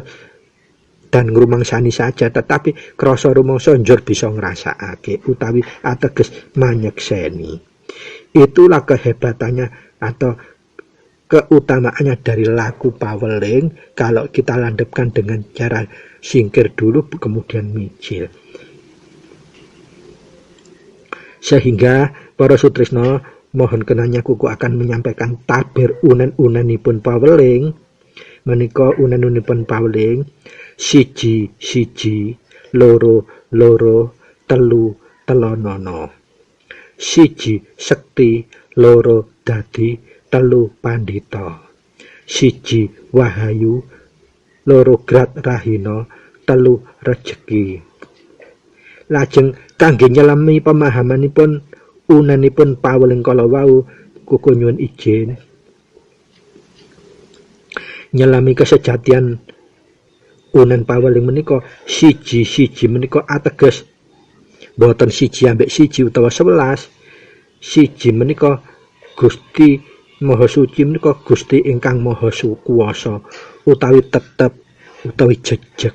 dan ngrumangsani saja, tetapi krasa rumangsa njur bisa ngrasakake utawi ateges manyekseni. Itulah kehebatannya atau keutamaannya dari laku paweling kalau kita landepkan dengan cara singkir dulu kemudian mijil. Sehingga para sutresna mohon kenanya kuku akan menyampaikan tabir unen-unenipun paweling. Menika unen-unenipun paweling siji, loro, telu, telonono. Siji sekti, loro dadi, telu pandita. Siji wahayu, loro grat rahina, telu rejeki. Lajeng kangge nyelami pemahamanipun unenipun paweling kala wau, kuku nyuwun izin nyelami kesejatian unen paweling menika siji menika ateges boten siji ambek siji utawa 11. Siji menika Gusti Maha Suci menika Gusti ingkang Maha Kuwasa utawi tetep utawi jejeg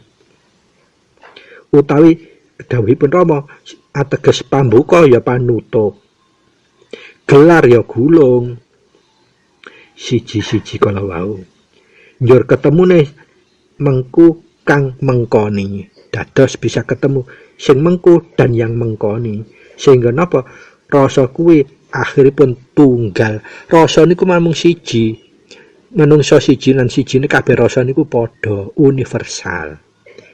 utawi dawuhipun Rama ateges pambuka ya panutup, gelar ya gulung. Siji kala wau njur ketemune mengku kang mengkoni, dados bisa ketemu sing mengku dan yang mengkoni, sehingga napa rasa kuwi akhiripun tunggal. Rasa niku namung siji, menungso siji lan sijine kabeh rasa niku padha universal.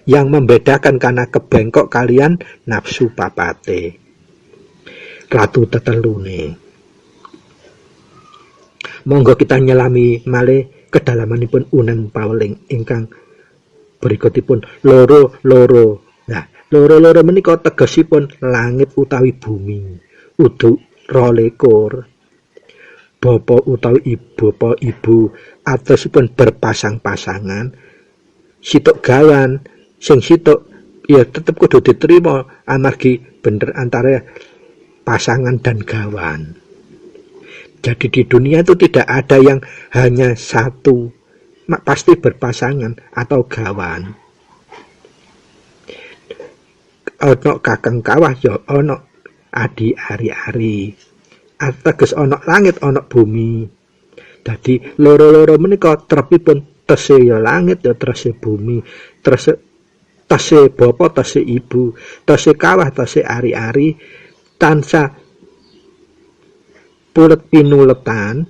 Yang membedakan karena kebengkok kalian nafsu papate ratu tetelune. Monggo kita nyelami malih kedalamanipun unen paweling ingkang berikutipun loro. Nah, loro menika tegesipun langit utawi bumi. Udu 22. Bapa utawi ibu atosipun berpasang-pasangan. Sitok gawan, sing sitok ya tetep kudu diterima amargi bener antara pasangan dan gawan. Jadi di dunia itu tidak ada yang hanya satu, pasti berpasangan atau gawan. Ono kakang kawah ya ono adi ari-ari. Ateges ono langit ono bumi. Jadi loro menika trepipun tese ya langit ya tese bumi, tese bapa tese ibu, tese kawah tese ari-ari tansah pulet pinuletan,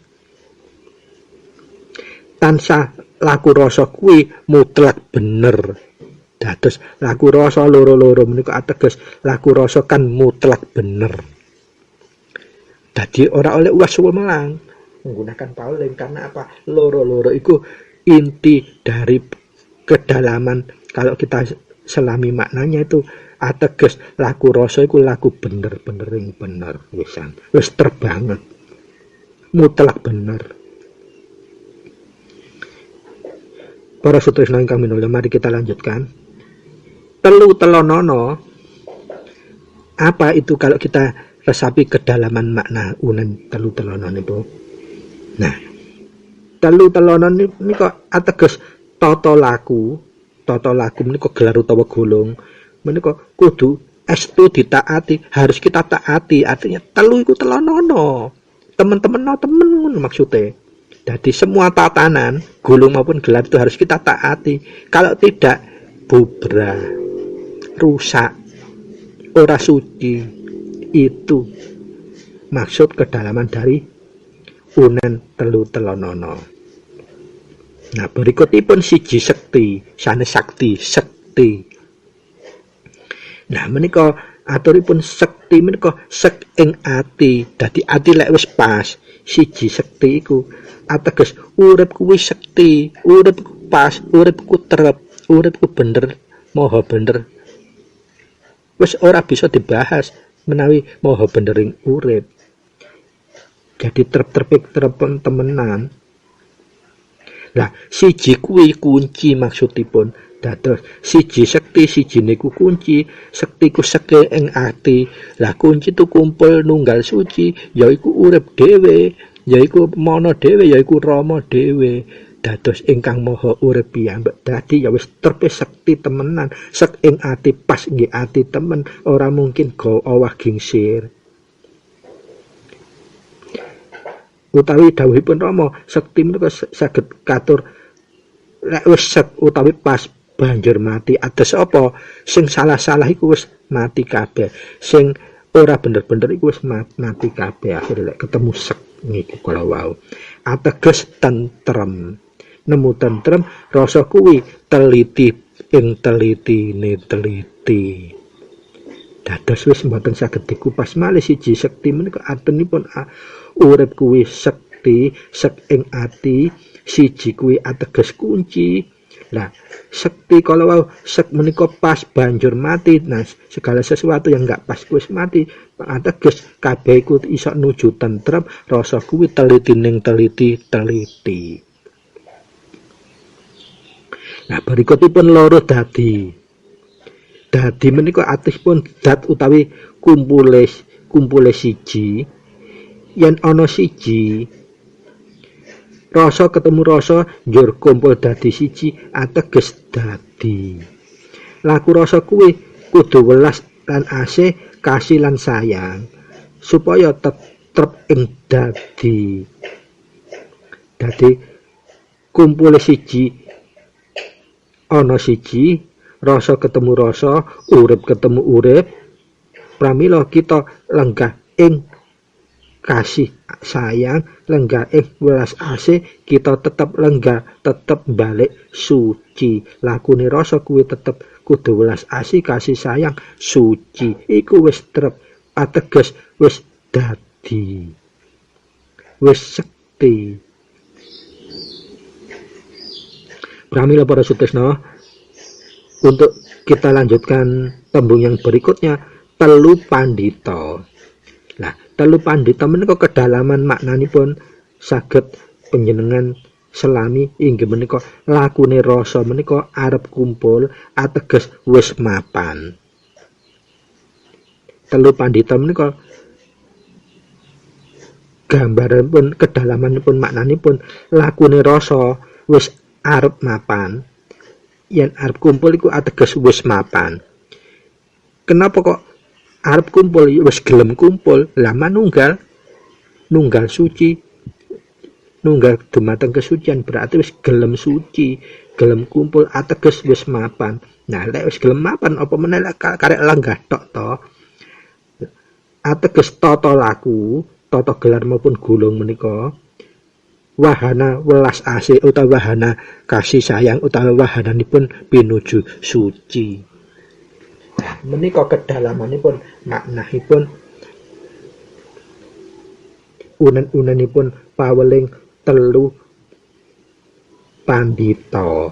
tansah laku rasa kuwi mutlak bener. Dados laku rasa loro menika ateges laku rasa kan mutlak bener. Dadi ora oleh uwas wemelang menggunakan paweling karena apa? Loro iku inti dari kedalaman. Kalau kita selami maknanya itu ateges laku rasa iku laku bener wisan. Wis terbanget. Mutlak bener. Para sutresna ingkang minulya, mari kita lanjutkan. Telonono. Apa itu kalau kita resapi kedalaman makna unen telonono itu? Nah, telonono niku ateges tata laku menika gelar utawa golong menika kudu estu ditaati, harus kita taati. Artinya telu iku telonono. Temen maksudnya. Jadi semua tatanan, gulung maupun gelar itu harus kita taati. Kalau tidak, bubrah, rusak, ora suci. Itu maksud kedalaman dari unen telonono. Nah, berikutipun siji sekti, sanes sekti. Nah, menika aturipun sekti menika sek ing ati. Dadi ati lek wis pas, siji sekti iku ateges urip kuwi sekti, urip pas, uripku trep, uripku bener, maha bener. Wis ora bisa dibahas menawi maha benering urip. Jadi trep-trepik temenan. Lah, siji kuwi kunci maksudipun. Dados siji sekti, siji niku kunci. Sekti ku seke ing ati. Lah kunci tu kumpul nunggal suci, yaiku urip dhewe, yaiku mana dhewe, yaiku Rama dhewe. Dados ingkang maha urip piyambak. Dadi ya wis trepe sekti temenan. Sek ing ati pas nggih ati temen, ora mungkin go owah gingsir. Utawi dawuhipun Rama, sekti menika saged katur lek wis sek utawi pas banjur mati. Ados apa? Sing salah-salah iku wis mati kabeh. Sing ora bener-bener iku wis mati kabeh akhire lek ketemu sek niku kala wau ateges tentrem nemu tentrem rasa kuwi teliti ing telitine teliti dados wis mboten saged dikupas malih siji sekti menika artinipun urip kuwi sekti sek ing ati siji kuwi ateges kunci. Nah, sekti kalau wow, sek menika pas banjur mati. Nah, segala sesuatu yang enggak pas wis mati. Ateges kabeh iku iso nuju tentrem, rasa kuwi teliti ning teliti. Nah, berikutipun loro dadi. Dadi menika atipun dat utawi kumpule siji. Yen ana siji rasa ketemu rasa njur kumpul dadi siji ateges dadi. Laku rasa kuwi kudu welas lan asih kasih lan sayang supaya tetep ing dadi. Dadi kumpul siji ana siji rasa ketemu rasa urip ketemu urip pramila kita lenggah ing kasih sayang lenggah welas asih kita tetep lenggah tetep balik suci lakune rasa kuwi tetep kudu welas asih kasih sayang suci iku wis trep ateges wis dadi wis sekti. Pramila para sutresna untuk kita lanjutkan tembung yang berikutnya telu pandita. Nah, telu pandita menika kedalaman maknanipun saged panjenengan selami inggih menika lakune rasa menika arep kumpul ateges wis mapan. Telu pandita menika gambaranipun kedalamanipun maknanipun lakune rasa wis arep mapan. Yen arep kumpul iku ateges wis mapan. Kenapa kok arep kumpul wis gelem kumpul lah manunggal suci nunggal dumateng kesucian berarti wis gelem suci gelem kumpul ateges wis mapan. Nah lek wis gelem mapan apa meneh karek lenggah tok to ateges tata laku tata gelar maupun gulung menika wahana welas asih utawa wahana kasih sayang utawa wahananipun pinuju suci. Menika kedalamanipun maknahipun unen-unenipun paweling telu pandita.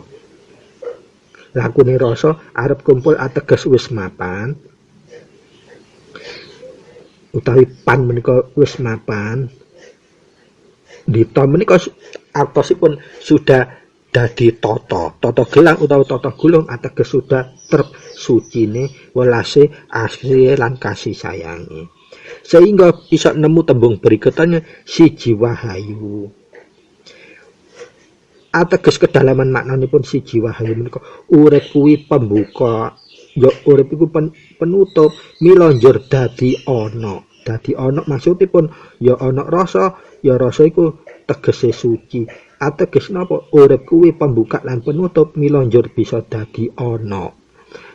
Lakune rasa arep kumpul ateges wis mapan utawi pan menika wis mapan. Dita menika artosipun sudah dadi tata gelang utawa tata gulung ateges sudah tersucine welase asih lan kasih sayangi sehingga bisa nemu tembung berikutnya siji wahayu ateges kedalaman maknanipun siji wahayu menika urip kuwi pembuka ya urip iku penutup mila njur dadi ana maksudipun ya ana rasa ya rasa iku tegese suci ateges napa urip kuwi pembuka lan penutup mila njur bisa dadi ana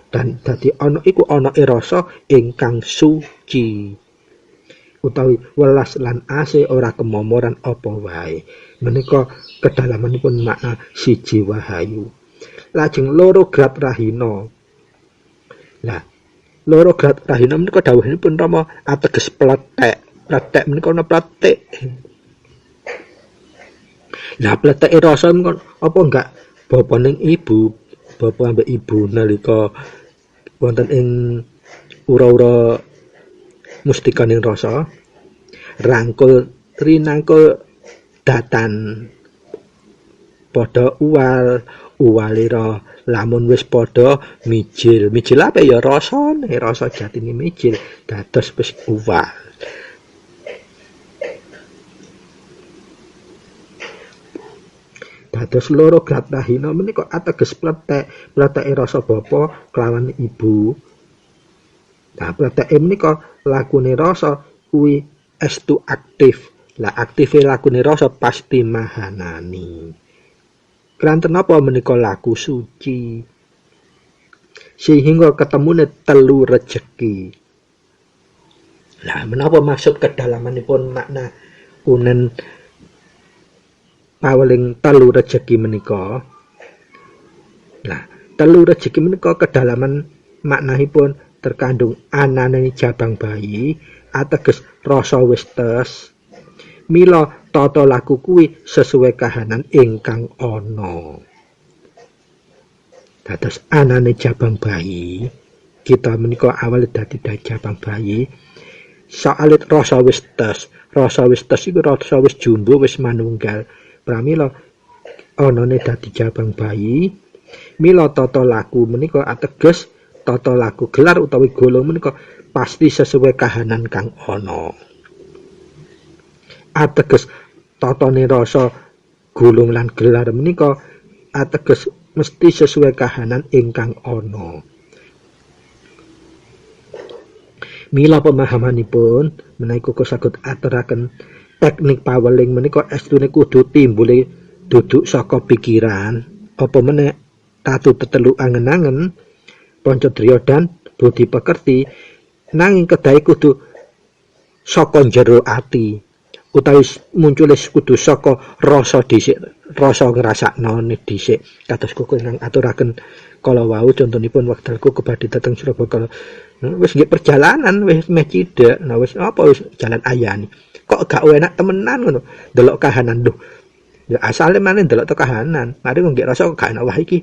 dan dadi ana iku anake rasa ingkang suci utawi welas lan asih ora kemomoran apa wae menika kedalamanipun makna siji wahayu. Lajeng loro grat rahina. Lah loro grat rahina menika dawuhipun Rama ateges pletek menika ana pletek. Lah pleteke rasa apa enggak bapa ning ibu, bapa ambek ibu nalika wonten ing ura-ura mustikaning rasa rangkul rinangkul datan padha uwalira lamun wis padha mijil apa ya rasane rasa jatine mijil dados wis uwal. Dados loro grat rahina menika ateges pleteke rasa bapa kelawan ibu. Nah pleteke menika lakune rasa kuwi estu aktif. Lah aktive lakune rasa pasti mahanani. Kranten napa menika laku suci. Sehingga ketemune telu rejeki. Lah menapa maksud kedalamanipun makna unen paweling telu rejeki menika? Lah, telu rejeki menika kedalaman maknahipun terkandung anane jabang bayi, ateges rasa wis tes. Mila tata laku kuwi sesuai kahanan ingkang ana. Dados anane jabang bayi, kita menika awale dadi jabang bayi. Soalit rasa wis tes. Rasa wis tes iku rasa wis jumbo wis manunggal. Pramila anane dadi jabang bayi, mila tata laku menika ateges tata laku gelar utawi golong menika pasti sesuai kahanan kang ana. Ateges tatane rasa golong lan gelar menika ateges mesti sesuai kahanan ingkang ana. Mila pemahamanipun menawi kok saged aturaken teknik paweling menika estune kudu timbule duduk saka pikiran apa meneh tatu tetelu angen-angen Pancadriya dan budi pekerti nanging kedahe kudu saka jero ati utawi muncule kudu saka rasa dhisik rasa ngrasakno dhisik kados kok nang aturaken kala wau contonipun wekdalku kebadhe dateng Surabaya wis nggih perjalanan wis meh cidek nah wis apa wis jalan ayani kok gak enak temenan ngono delok kahanan lho ya asale maneh delok to kahanan mari nggih rasa gak enak wah iki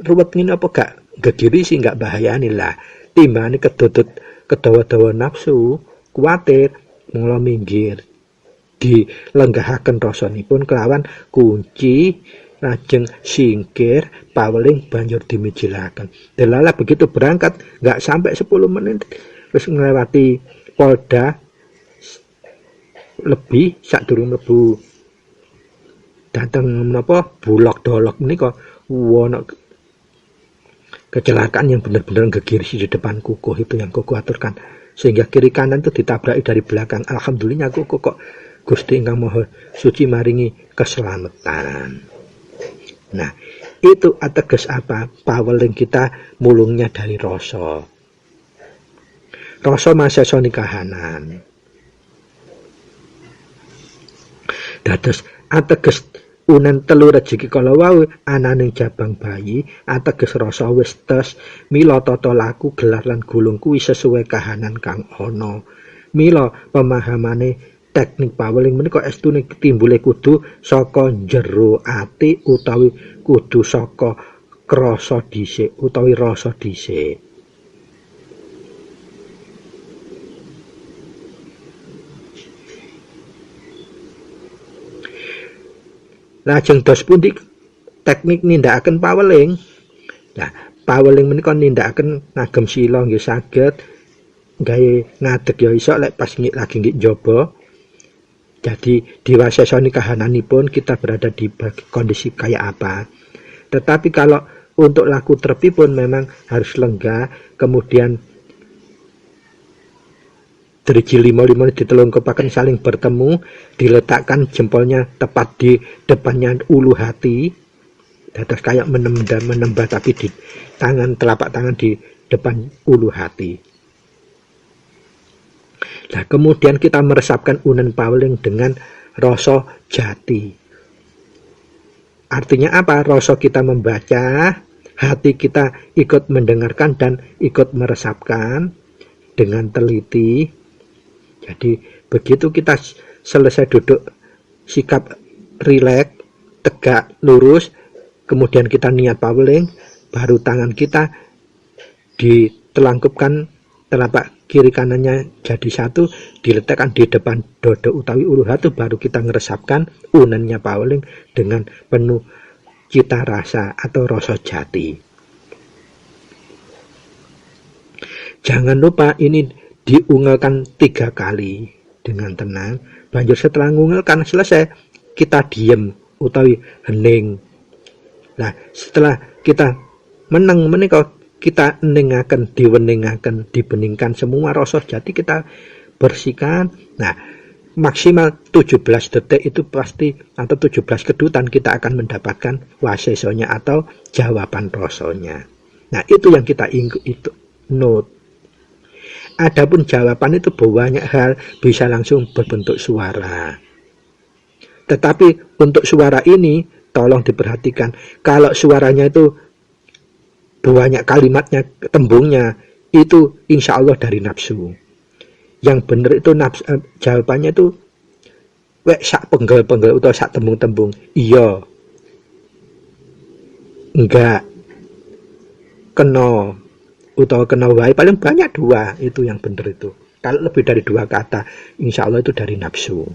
ruwet ngene apa gak gegiri sih gak bahayani lah timbane kedodot kedawa-dawa nafsu kuwatir mula minggir dilenggahaken rasanipun kelawan kunci lajeng singkir paweling banjur dimijilaken. Delala begitu berangkat nggak sampai 10 menit wis nglewati Polda lebih sadurung mlebu dateng menapa Bulog Dolok menika wono kecelakaan yang benar-benar gegirisi di depan kukuh itu yang kukuh aturkan sehingga kiri kanan itu ditabraki dari belakang. Alhamdulillah kukuh kok Gusti Ingkang Maha Suci maringi keselamatan. Nah, itu ateges apa? Paweling kita mulungnya dari rasa. Rasa masesa kahanan. Dados ateges unen telu rejeki kala wau ananing jabang bayi, ateges rasa wis tes, mila tata laku gelar lan gulung kuwi sesuai kahanan kang ana. Mila pemahamane teknik paweling menika estune timbule kudu saka jero ati utawi kudu saka krasa dhisik utawi rasa dhisik. Lajeng dos pundi teknik nindakaken paweling? Nah, paweling menika nindakaken ngagem sila nggih saged gawe ngadeg ya iso lek pas lagi nggih njaba. Jadi diwasesoni kahananipun kita berada di kondisi kayak apa. Tetapi kalau untuk laku trepi pun memang harus lengah, kemudian driji limo-limo ditelungkupaken saling bertemu, diletakkan jempolnya tepat di depannya ulu hati, dados kayak menembah tapi di tangan telapak tangan di depan ulu hati. Nah, kemudian kita meresapkan unen paweling dengan rasa jati. Artinya apa? Rasa kita membaca, hati kita ikut mendengarkan dan ikut meresapkan dengan teliti. Jadi begitu kita selesai duduk sikap rileks, tegak, lurus, kemudian kita niat paweling, baru tangan kita ditelangkupkan telapak kiri kanannya jadi satu, diletakkan di depan dodo utawi ulu hati, baru kita ngeresapkan unennya paweling dengan penuh cita rasa atau rasa jati. Jangan lupa ini diungelkan 3 kali dengan tenang. Banjur setelah ngungelkan selesai, kita diem utawi hening. Nah, setelah kita meneng menika kita ningaken, diweningaken, dibeningkan semua rasa jati kita bersihkan. Nah, maksimal 17 detik itu pasti atau 17 kedutan kita akan mendapatkan wasesonya atau jawaban rasanya. Nah, itu yang kita itu note. Adapun jawaban itu banyak hal bisa langsung berbentuk suara. Tetapi untuk suara ini tolong diperhatikan. Kalau suaranya itu banyak kalimatnya, tembungnya, itu insya Allah dari nafsu. Yang benar itu nafsu, jawabannya itu wek sak penggel-penggel atau sak tembung-tembung. Iya. Enggak. Kena atau kena wae, paling banyak 2, itu yang benar itu. Kalau lebih dari 2 kata, insya Allah itu dari nafsu.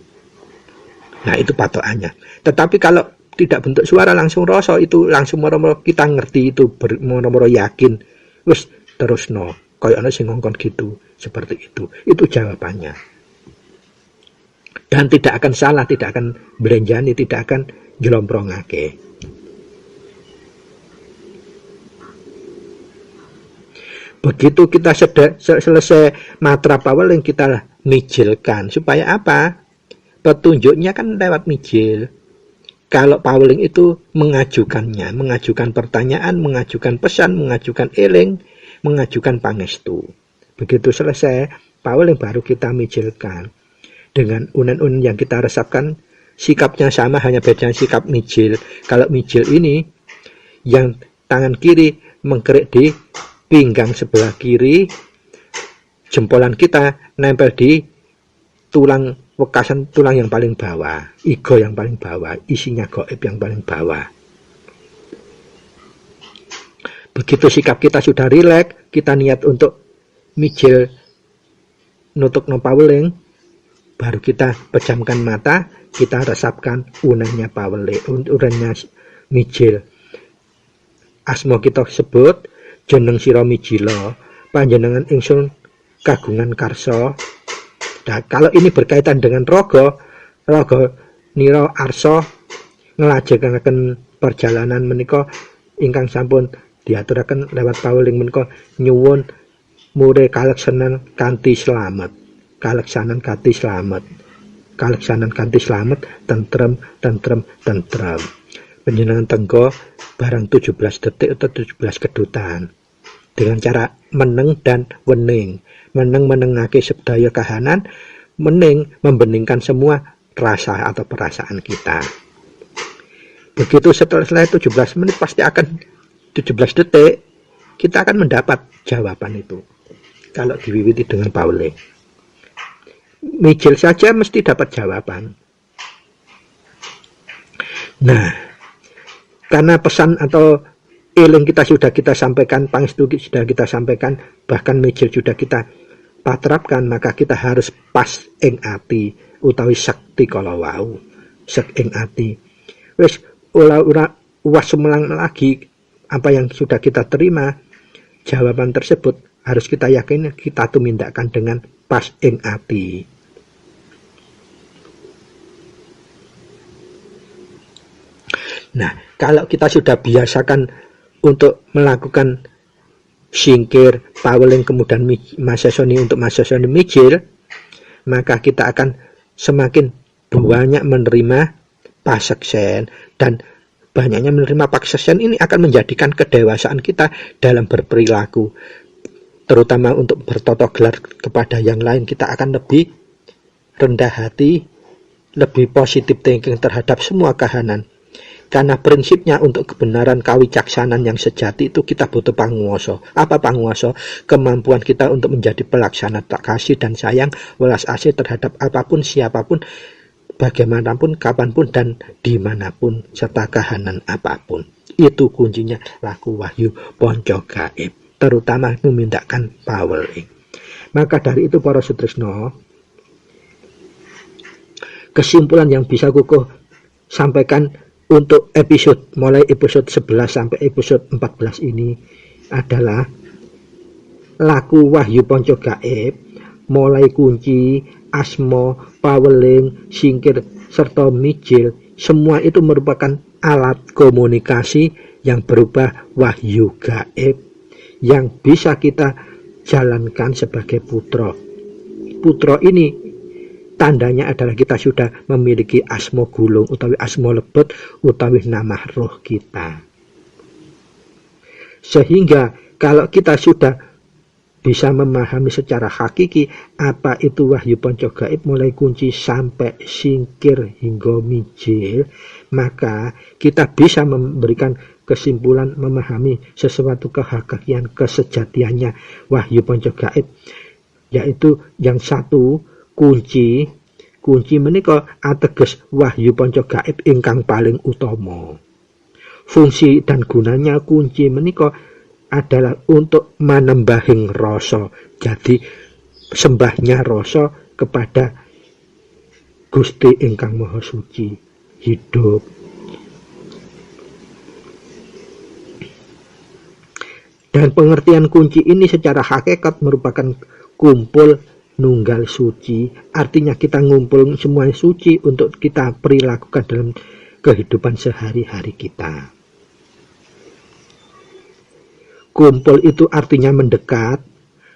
Nah, itu patokannya. Tetapi kalau tidak bentuk suara langsung rasa, itu langsung moro-moro kita ngerti, itu moro-moro yakin, wis terus no, kayak ana sing ngongkon gitu, seperti itu jawabannya. Dan tidak akan salah, tidak akan belenjani, tidak akan jelomprongake. Begitu kita selesai matra paweling, kita mijilkan. Supaya apa? Petunjuknya kan lewat mijil. Kalau paweling itu mengajukannya, mengajukan pertanyaan, mengajukan pesan, mengajukan eling, mengajukan pangestu. Begitu selesai paweling baru kita mijilkan. Dengan unen-unen yang kita resapkan, sikapnya sama, hanya beda sikap mijil. Kalau mijil ini, yang tangan kiri mengkerik di pinggang sebelah kiri, jempolan kita nempel di tulang wekasan, tulang yang paling bawah, igo yang paling bawah, isinya goib yang paling bawah. Begitu sikap kita sudah rileks, kita niat untuk mijil nutuk no paweling, baru kita pejamkan mata, kita resapkan unennya paweling, unennya mijil. Asma kita sebut jeneng sira mijila, panjenengan ingsun kagungan karsa. Nah, kalau ini berkaitan dengan rogo nira arsa nglajengaken perjalanan menika ingkang sampun diaturaken lewat paweling menika, nyuwun mure kaleksanan kanthi slamet. Kaleksanan kanthi slamet. Kaleksanan kanthi slamet, tentrem. Panjenengan tenggo barang 17 detik atau 17 kedutan. Dengan cara meneng dan wening. Meneng menengake sedaya kahanan, mening membeningkan semua rasa atau perasaan kita. Begitu setelah 17 menit pasti akan 17 detik kita akan mendapat jawaban itu. Kalau diwiwiti dengan paweling. Mijil saja mesti dapat jawaban. Nah, karena pesan atau eling kita sudah kita sampaikan, pangestu sudah kita sampaikan, bahkan mijil sudah kita patrapkan, maka kita harus pas ing ati utawi sakti kala wau. Sek ing ati. Wis ora uwas semelang lagi apa yang sudah kita terima, jawaban tersebut harus kita yakini, kita tumindakkan dengan pas ing ati. Nah, kalau kita sudah biasakan untuk melakukan singkir, paweling, kemudian masesoni untuk masesoni mijil, maka kita akan semakin banyak menerima paseksen, dan banyaknya menerima paseksen ini akan menjadikan kedewasaan kita dalam berperilaku, terutama untuk bertata gelar kepada yang lain. Kita akan lebih rendah hati, lebih positif thinking terhadap semua kahanan. Karena prinsipnya untuk kebenaran kawicaksanan yang sejati itu kita butuh panguwasa. Apa panguwasa? Kemampuan kita untuk menjadi pelaksana tak kasih dan sayang, welas asih terhadap apapun, siapapun, bagaimanapun, kapanpun, dan dimanapun, serta kahanan apapun. Itu kuncinya laku wahyu ponco gaib, terutama memindahkan paweling. Maka dari itu para sutresna, kesimpulan yang bisa kukuh sampaikan untuk episode mulai episode 11 sampai episode 14 ini adalah laku wahyu ponco gaib, mulai kunci, asma, paweling, singkir, serta mijil, semua itu merupakan alat komunikasi yang berubah wahyu gaib yang bisa kita jalankan sebagai putra. Putra ini tandanya adalah kita sudah memiliki asma gulung utawi asma lebet utawi nama roh kita. Sehingga kalau kita sudah bisa memahami secara hakiki apa itu wahyu ponco gaib mulai kunci sampai singkir hingga mijil, maka kita bisa memberikan kesimpulan memahami sesuatu kehakikian kesejatiannya wahyu ponco gaib, yaitu yang satu kunci menika ateges wahyu ponco gaib ingkang paling utama. Fungsi dan gunanya kunci menika adalah untuk manembahing rasa. Jadi sembahnya rasa kepada Gusti ingkang Maha Suci hidup. Dan pengertian kunci ini secara hakikat merupakan kumpul nunggal suci. Artinya kita ngumpul semua suci untuk kita perilakukan dalam kehidupan sehari-hari kita. Kumpul itu artinya mendekat,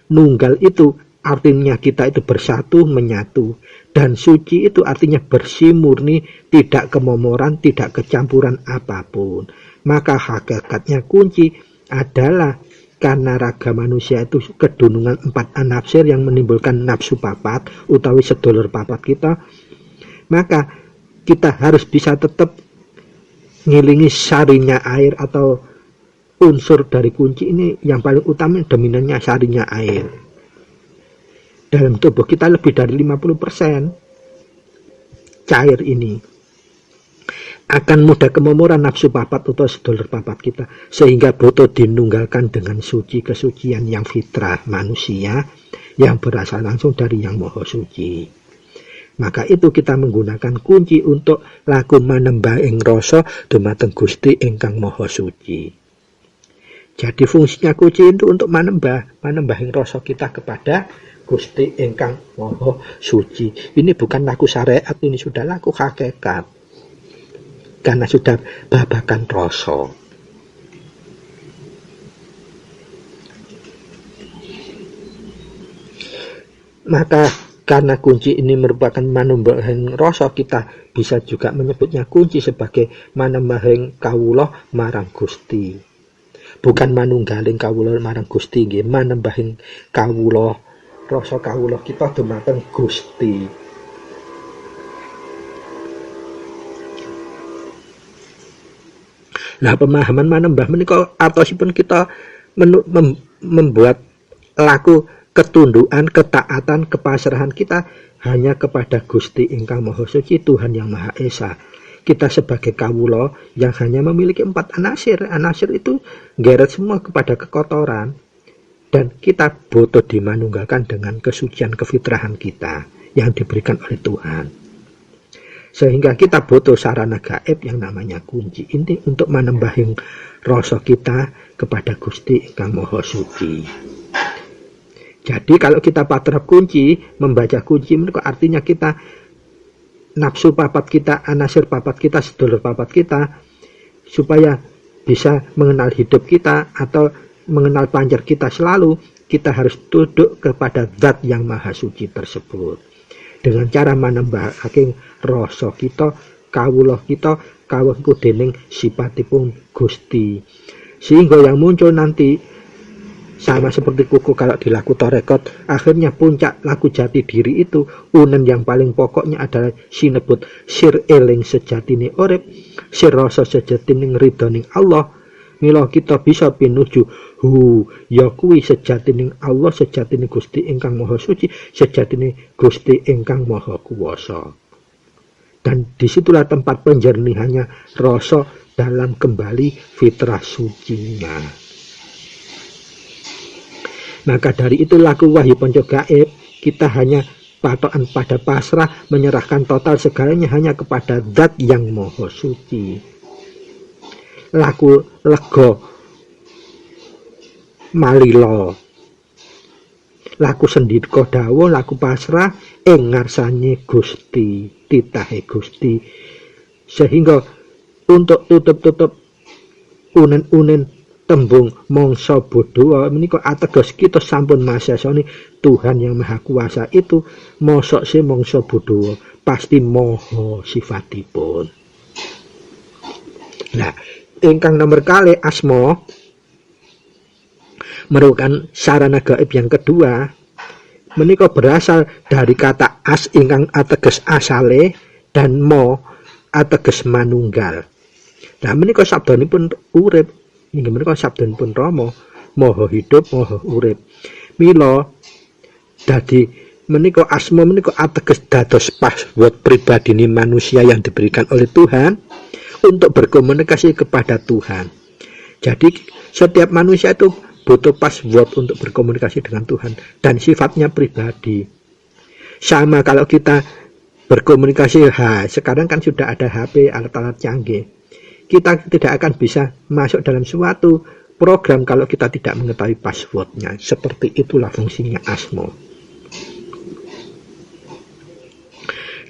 nunggal itu artinya kita itu bersatu, menyatu, dan suci itu artinya bersih, murni, tidak kemomoran, tidak kecampuran apapun. Maka hakikatnya kunci adalah karena raga manusia itu kedunungan 4 anafsir yang menimbulkan nafsu papat utawi sedulur papat kita, maka kita harus bisa tetap ngilingi sarinya air atau unsur dari kunci ini. Yang paling utama dominannya sarinya air. Dalam tubuh kita lebih dari 50% cair ini akan mudah kemomoran nafsu papat atau sedulur papat kita, sehingga butuh dinunggalkan dengan suci, kesucian yang fitrah manusia yang berasal langsung dari Yang Maha Suci. Maka itu kita menggunakan kunci untuk laku manembah ing rasa dumateng Gusti ingkang Maha Suci. Jadi fungsinya kunci itu untuk manembahing rasa kita kepada Gusti ingkang Maha Suci. Ini bukan laku syariat, ini sudah laku hakikat. Karena sudah babakan rasa. Maka karena kunci ini merupakan manembahing rasa, kita bisa juga menyebutnya kunci sebagai manembahing kawula marang Gusti. Bukan manunggaling kawula marang Gusti, nggih, manembahing kawula rasa kawula kita dumateng Gusti. Nah, pemahaman manembah menika atosipun kita membuat laku ketundukan, ketaatan, kepasrahan kita hanya kepada Gusti ingkang Maha Suci, Tuhan yang Maha Esa. Kita sebagai kawula yang hanya memiliki 4 anasir. Anasir itu geret semua kepada kekotoran. Dan kita butuh dimanunggalkan dengan kesucian kefitrahan kita yang diberikan oleh Tuhan. Sehingga kita butuh sarana gaib yang namanya kunci ini untuk manembahing rasa kita kepada Gusti ingkang Maha Suci. Jadi kalau kita patrap kunci, membaca kunci itu artinya kita nafsu papat kita, anasir papat kita, sedulur papat kita, supaya bisa mengenal hidup kita atau mengenal panjar kita selalu, kita harus tunduk kepada zat yang maha suci tersebut. Dengan cara manembah saking rasa kita, kawula kita, kawuh dening sifatipun Gusti. Sehingga yang muncul nanti sama seperti kuku kalau dilaku torekot, akhirnya puncak laku jati diri itu, unen yang paling pokoknya adalah sinebut sir eling sejatine urip, sir rasa sejatine ridhoning Allah. Mila kita bisa pinuju ya kuwi sejatine Allah, sejatine Gusti ingkang Maha Suci, sejatine Gusti ingkang Maha Kuwasa. Dan disitulah tempat penjernihannya rasa dalam kembali fitrah sucinya. Maka dari itu laku wahyu ponco gaib, kita hanya patokan pada pasrah, menyerahkan total segalanya hanya kepada zat yang maha suci. Laku lega malila, laku sendika dawa, laku pasrah ing ngarsane Gusti, titahe Gusti. Sehingga untuk tutup-tutup unen-unen tembung mangsa bodho menika ateges kita sampun masasani Tuhan yang Maha Kuasa itu mosok se mangsa bodho pasti maha sifatipun. Nah, ingkang nomor kalih asma merupakan sarana gaib yang kedua menika berasal dari kata as ingkang ateges asale dan mo ateges manunggal. Nah menika sabdanipun urip, inggih menika sabdanipun Rama, maha hidup, maha urip. Mila dadi menika asma menika ateges dados password pribadine manusia yang diberikan oleh Tuhan untuk berkomunikasi kepada Tuhan. Jadi setiap manusia itu butuh password untuk berkomunikasi dengan Tuhan dan sifatnya pribadi. Sama kalau kita berkomunikasi, sekarang kan sudah ada HP, alat-alat canggih. Kita tidak akan bisa masuk dalam suatu program kalau kita tidak mengetahui passwordnya. Seperti itulah fungsinya asma.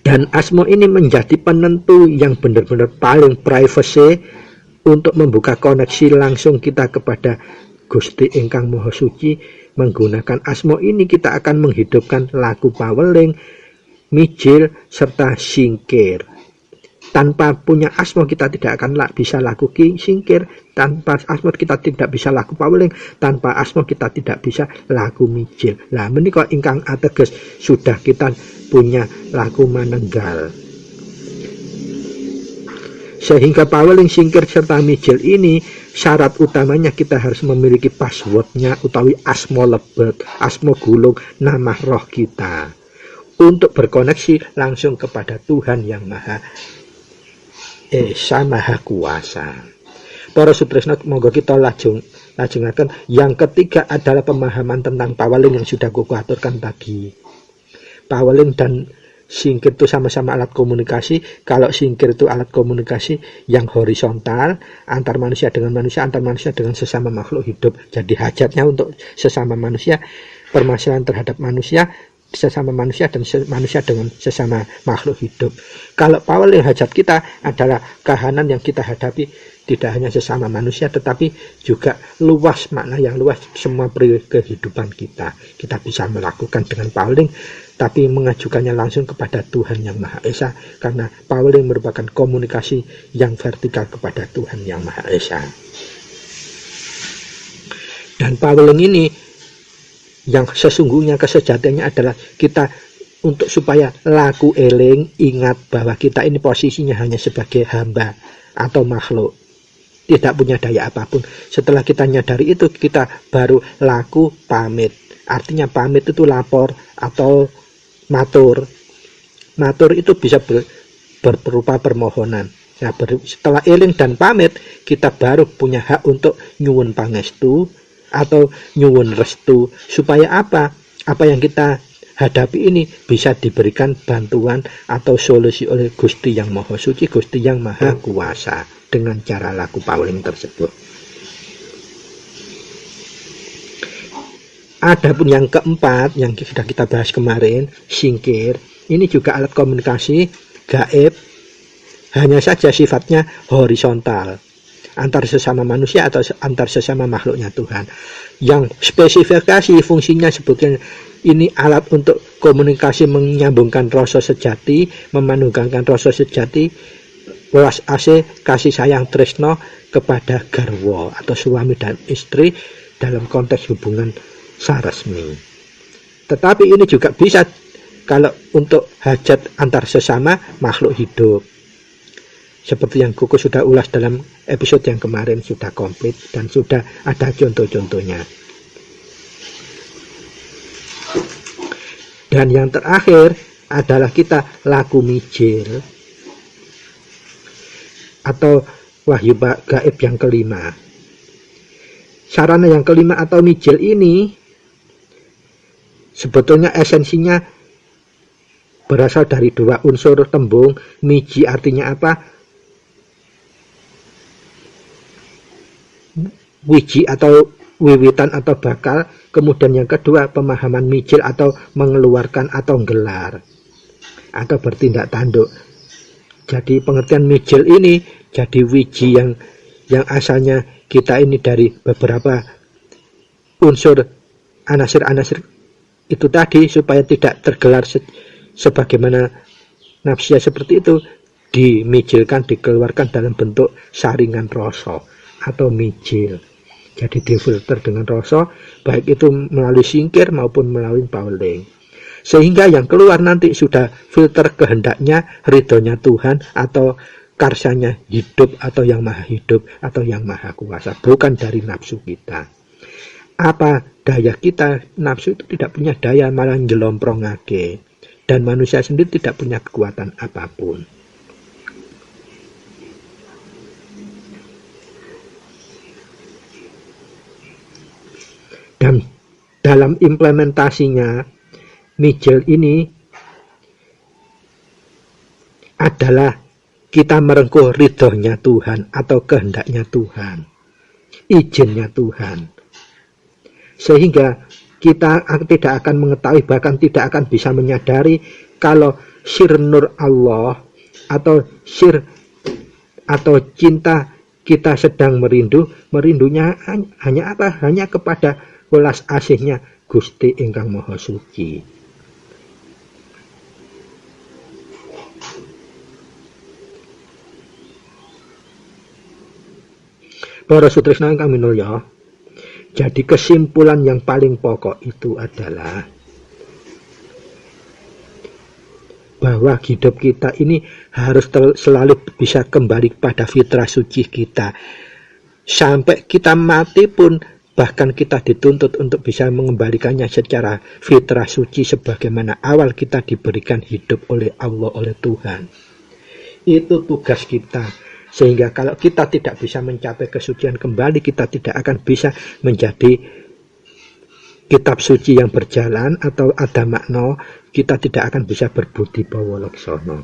Dan asma ini menjadi penentu yang benar-benar paling privacy untuk membuka koneksi langsung kita kepada Gusti ingkang Maha Suci. Menggunakan asma ini kita akan menghidupkan laku paweling, mijil, serta singkir. Tanpa punya asma kita tidak akan bisa laku singkir, tanpa asma kita tidak bisa laku paweling, tanpa asma kita tidak bisa laku mijil. Lah menika ingkang ateges sudah kita punya laku manunggal. Sehingga paweling, singkir, serta mijil ini syarat utamanya kita harus memiliki passwordnya utawi asma lebet, asma gulung, nama roh kita untuk berkoneksi langsung kepada Tuhan yang Maha Esa, Maha Kuasa. Para sutresna, monggo kita lajengaken. Yang ketiga adalah pemahaman tentang paweling yang sudah aku aturkan tadi. Paweling dan singkir itu sama-sama alat komunikasi. Kalau singkir itu alat komunikasi yang horizontal antar manusia dengan manusia, antar manusia dengan sesama makhluk hidup. Jadi hajatnya untuk sesama manusia, permasalahan terhadap manusia, sesama manusia dan manusia dengan sesama makhluk hidup. Kalau paweling hajat kita adalah kahanan yang kita hadapi tidak hanya sesama manusia tetapi juga luas, makna yang luas semua kehidupan kita. Kita bisa melakukan dengan paweling tapi mengajukannya langsung kepada Tuhan yang Maha Esa, karena paweling merupakan komunikasi yang vertikal kepada Tuhan yang Maha Esa. Dan paweling ini yang sesungguhnya kesejatiannya adalah kita untuk supaya laku eling, ingat bahwa kita ini posisinya hanya sebagai hamba atau makhluk, tidak punya daya apapun. Setelah kita nyadari itu, kita baru laku pamit. Artinya pamit itu lapor atau matur. Matur itu bisa berupa permohonan. Nah, setelah eling dan pamit, kita baru punya hak untuk nyuwun pangestu atau nyuwun restu, supaya apa yang kita hadapi ini bisa diberikan bantuan atau solusi oleh Gusti yang Maha Suci, Gusti yang Maha Kuasa dengan cara laku paweling tersebut. Adapun yang keempat yang sudah kita bahas kemarin, singkir, ini juga alat komunikasi gaib, hanya saja sifatnya horizontal antar sesama manusia atau antar sesama makhluknya Tuhan. Yang spesifikasi fungsinya sebetulnya ini alat untuk komunikasi, menyambungkan rasa sejati, memanunggalkan rasa sejati, welas asih, kasih sayang tresno kepada garwa atau suami dan istri dalam konteks hubungan saresmi. Tetapi ini juga bisa kalau untuk hajat antar sesama makhluk hidup. Seperti yang Kuku sudah ulas dalam episode yang kemarin, sudah komplit dan sudah ada contoh-contohnya. Dan yang terakhir adalah kita laku mijil atau wahyu gaib yang kelima. Sarana yang kelima atau mijil ini sebetulnya esensinya berasal dari dua unsur tembung. Miji artinya apa? Wiji atau wiwitan atau bakal. Kemudian yang kedua pemahaman mijil atau mengeluarkan atau gelar atau bertindak tanduk. Jadi pengertian mijil ini jadi wiji yang asalnya kita ini dari beberapa unsur anasir-anasir itu tadi, supaya tidak tergelar sebagaimana nafsia seperti itu, dimijilkan, dikeluarkan dalam bentuk saringan rasa atau mijil. Jadi difilter dengan rasa, baik itu melalui singkir maupun melalui pauling. Sehingga yang keluar nanti sudah filter kehendaknya, ridhonya Tuhan, atau karsanya hidup, atau yang maha hidup, atau yang maha kuasa, bukan dari nafsu kita. Apa daya kita? Nafsu itu tidak punya daya, malah njelomprongake. Dan manusia sendiri tidak punya kekuatan apapun. Dan dalam implementasinya, mijil ini adalah kita merengkuh ridhonya Tuhan atau kehendaknya Tuhan, izinnya Tuhan. Sehingga kita tidak akan mengetahui, bahkan tidak akan bisa menyadari kalau sir nur Allah atau sir atau cinta kita sedang merindunya hanya apa? Hanya kepada welas asihnya Gusti ingkang Maha Suci. Para sutresna ingkang minulya, jadi kesimpulan yang paling pokok itu adalah bahwa hidup kita ini harus selalu bisa kembali pada fitrah suci kita. Sampai kita mati pun bahkan kita dituntut untuk bisa mengembalikannya secara fitrah suci sebagaimana awal kita diberikan hidup oleh Allah, oleh Tuhan. Itu tugas kita. Sehingga kalau kita tidak bisa mencapai kesucian kembali, kita tidak akan bisa menjadi kitab suci yang berjalan atau ada makna, kita tidak akan bisa berbudi bawa laksana.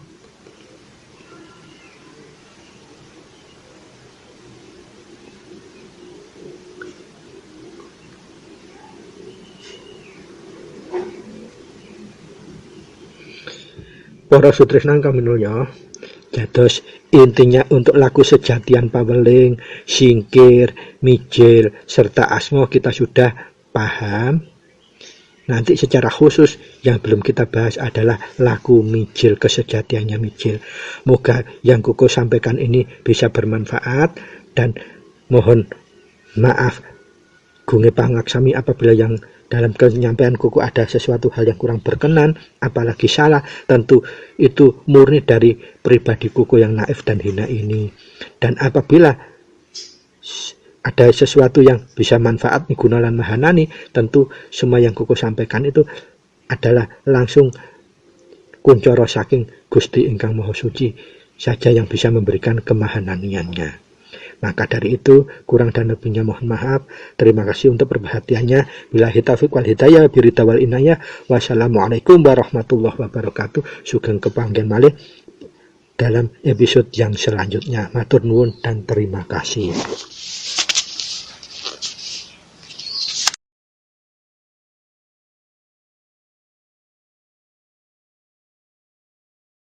Para sutresna ingkang minulya, dados intinya untuk laku sejatian paweling, singkir, mijil, serta asma kita sudah paham. Nanti secara khusus yang belum kita bahas adalah laku mijil, kesejatiannya mijil. Moga yang kuku sampaikan ini bisa bermanfaat, dan mohon maaf gunge pangaksami apabila yang dalam penyampaian kuku ada sesuatu hal yang kurang berkenan, apalagi salah, tentu itu murni dari pribadi kuku yang naif dan hina ini. Dan apabila ada sesuatu yang bisa manfaat migunalan mahanani, tentu semua yang kuku sampaikan itu adalah langsung kuncoro saking Gusti ingkang Maha Suci saja yang bisa memberikan kemahananiannya. Maka dari itu, kurang dan lebihnya mohon maaf. Terima kasih untuk perhatiannya. Billahi taufiq wal hidayah, birida wal inayah. Wassalamualaikum warahmatullahi wabarakatuh. Sugeng kepanggen malih dalam episode yang selanjutnya. Matur nuwun dan terima kasih.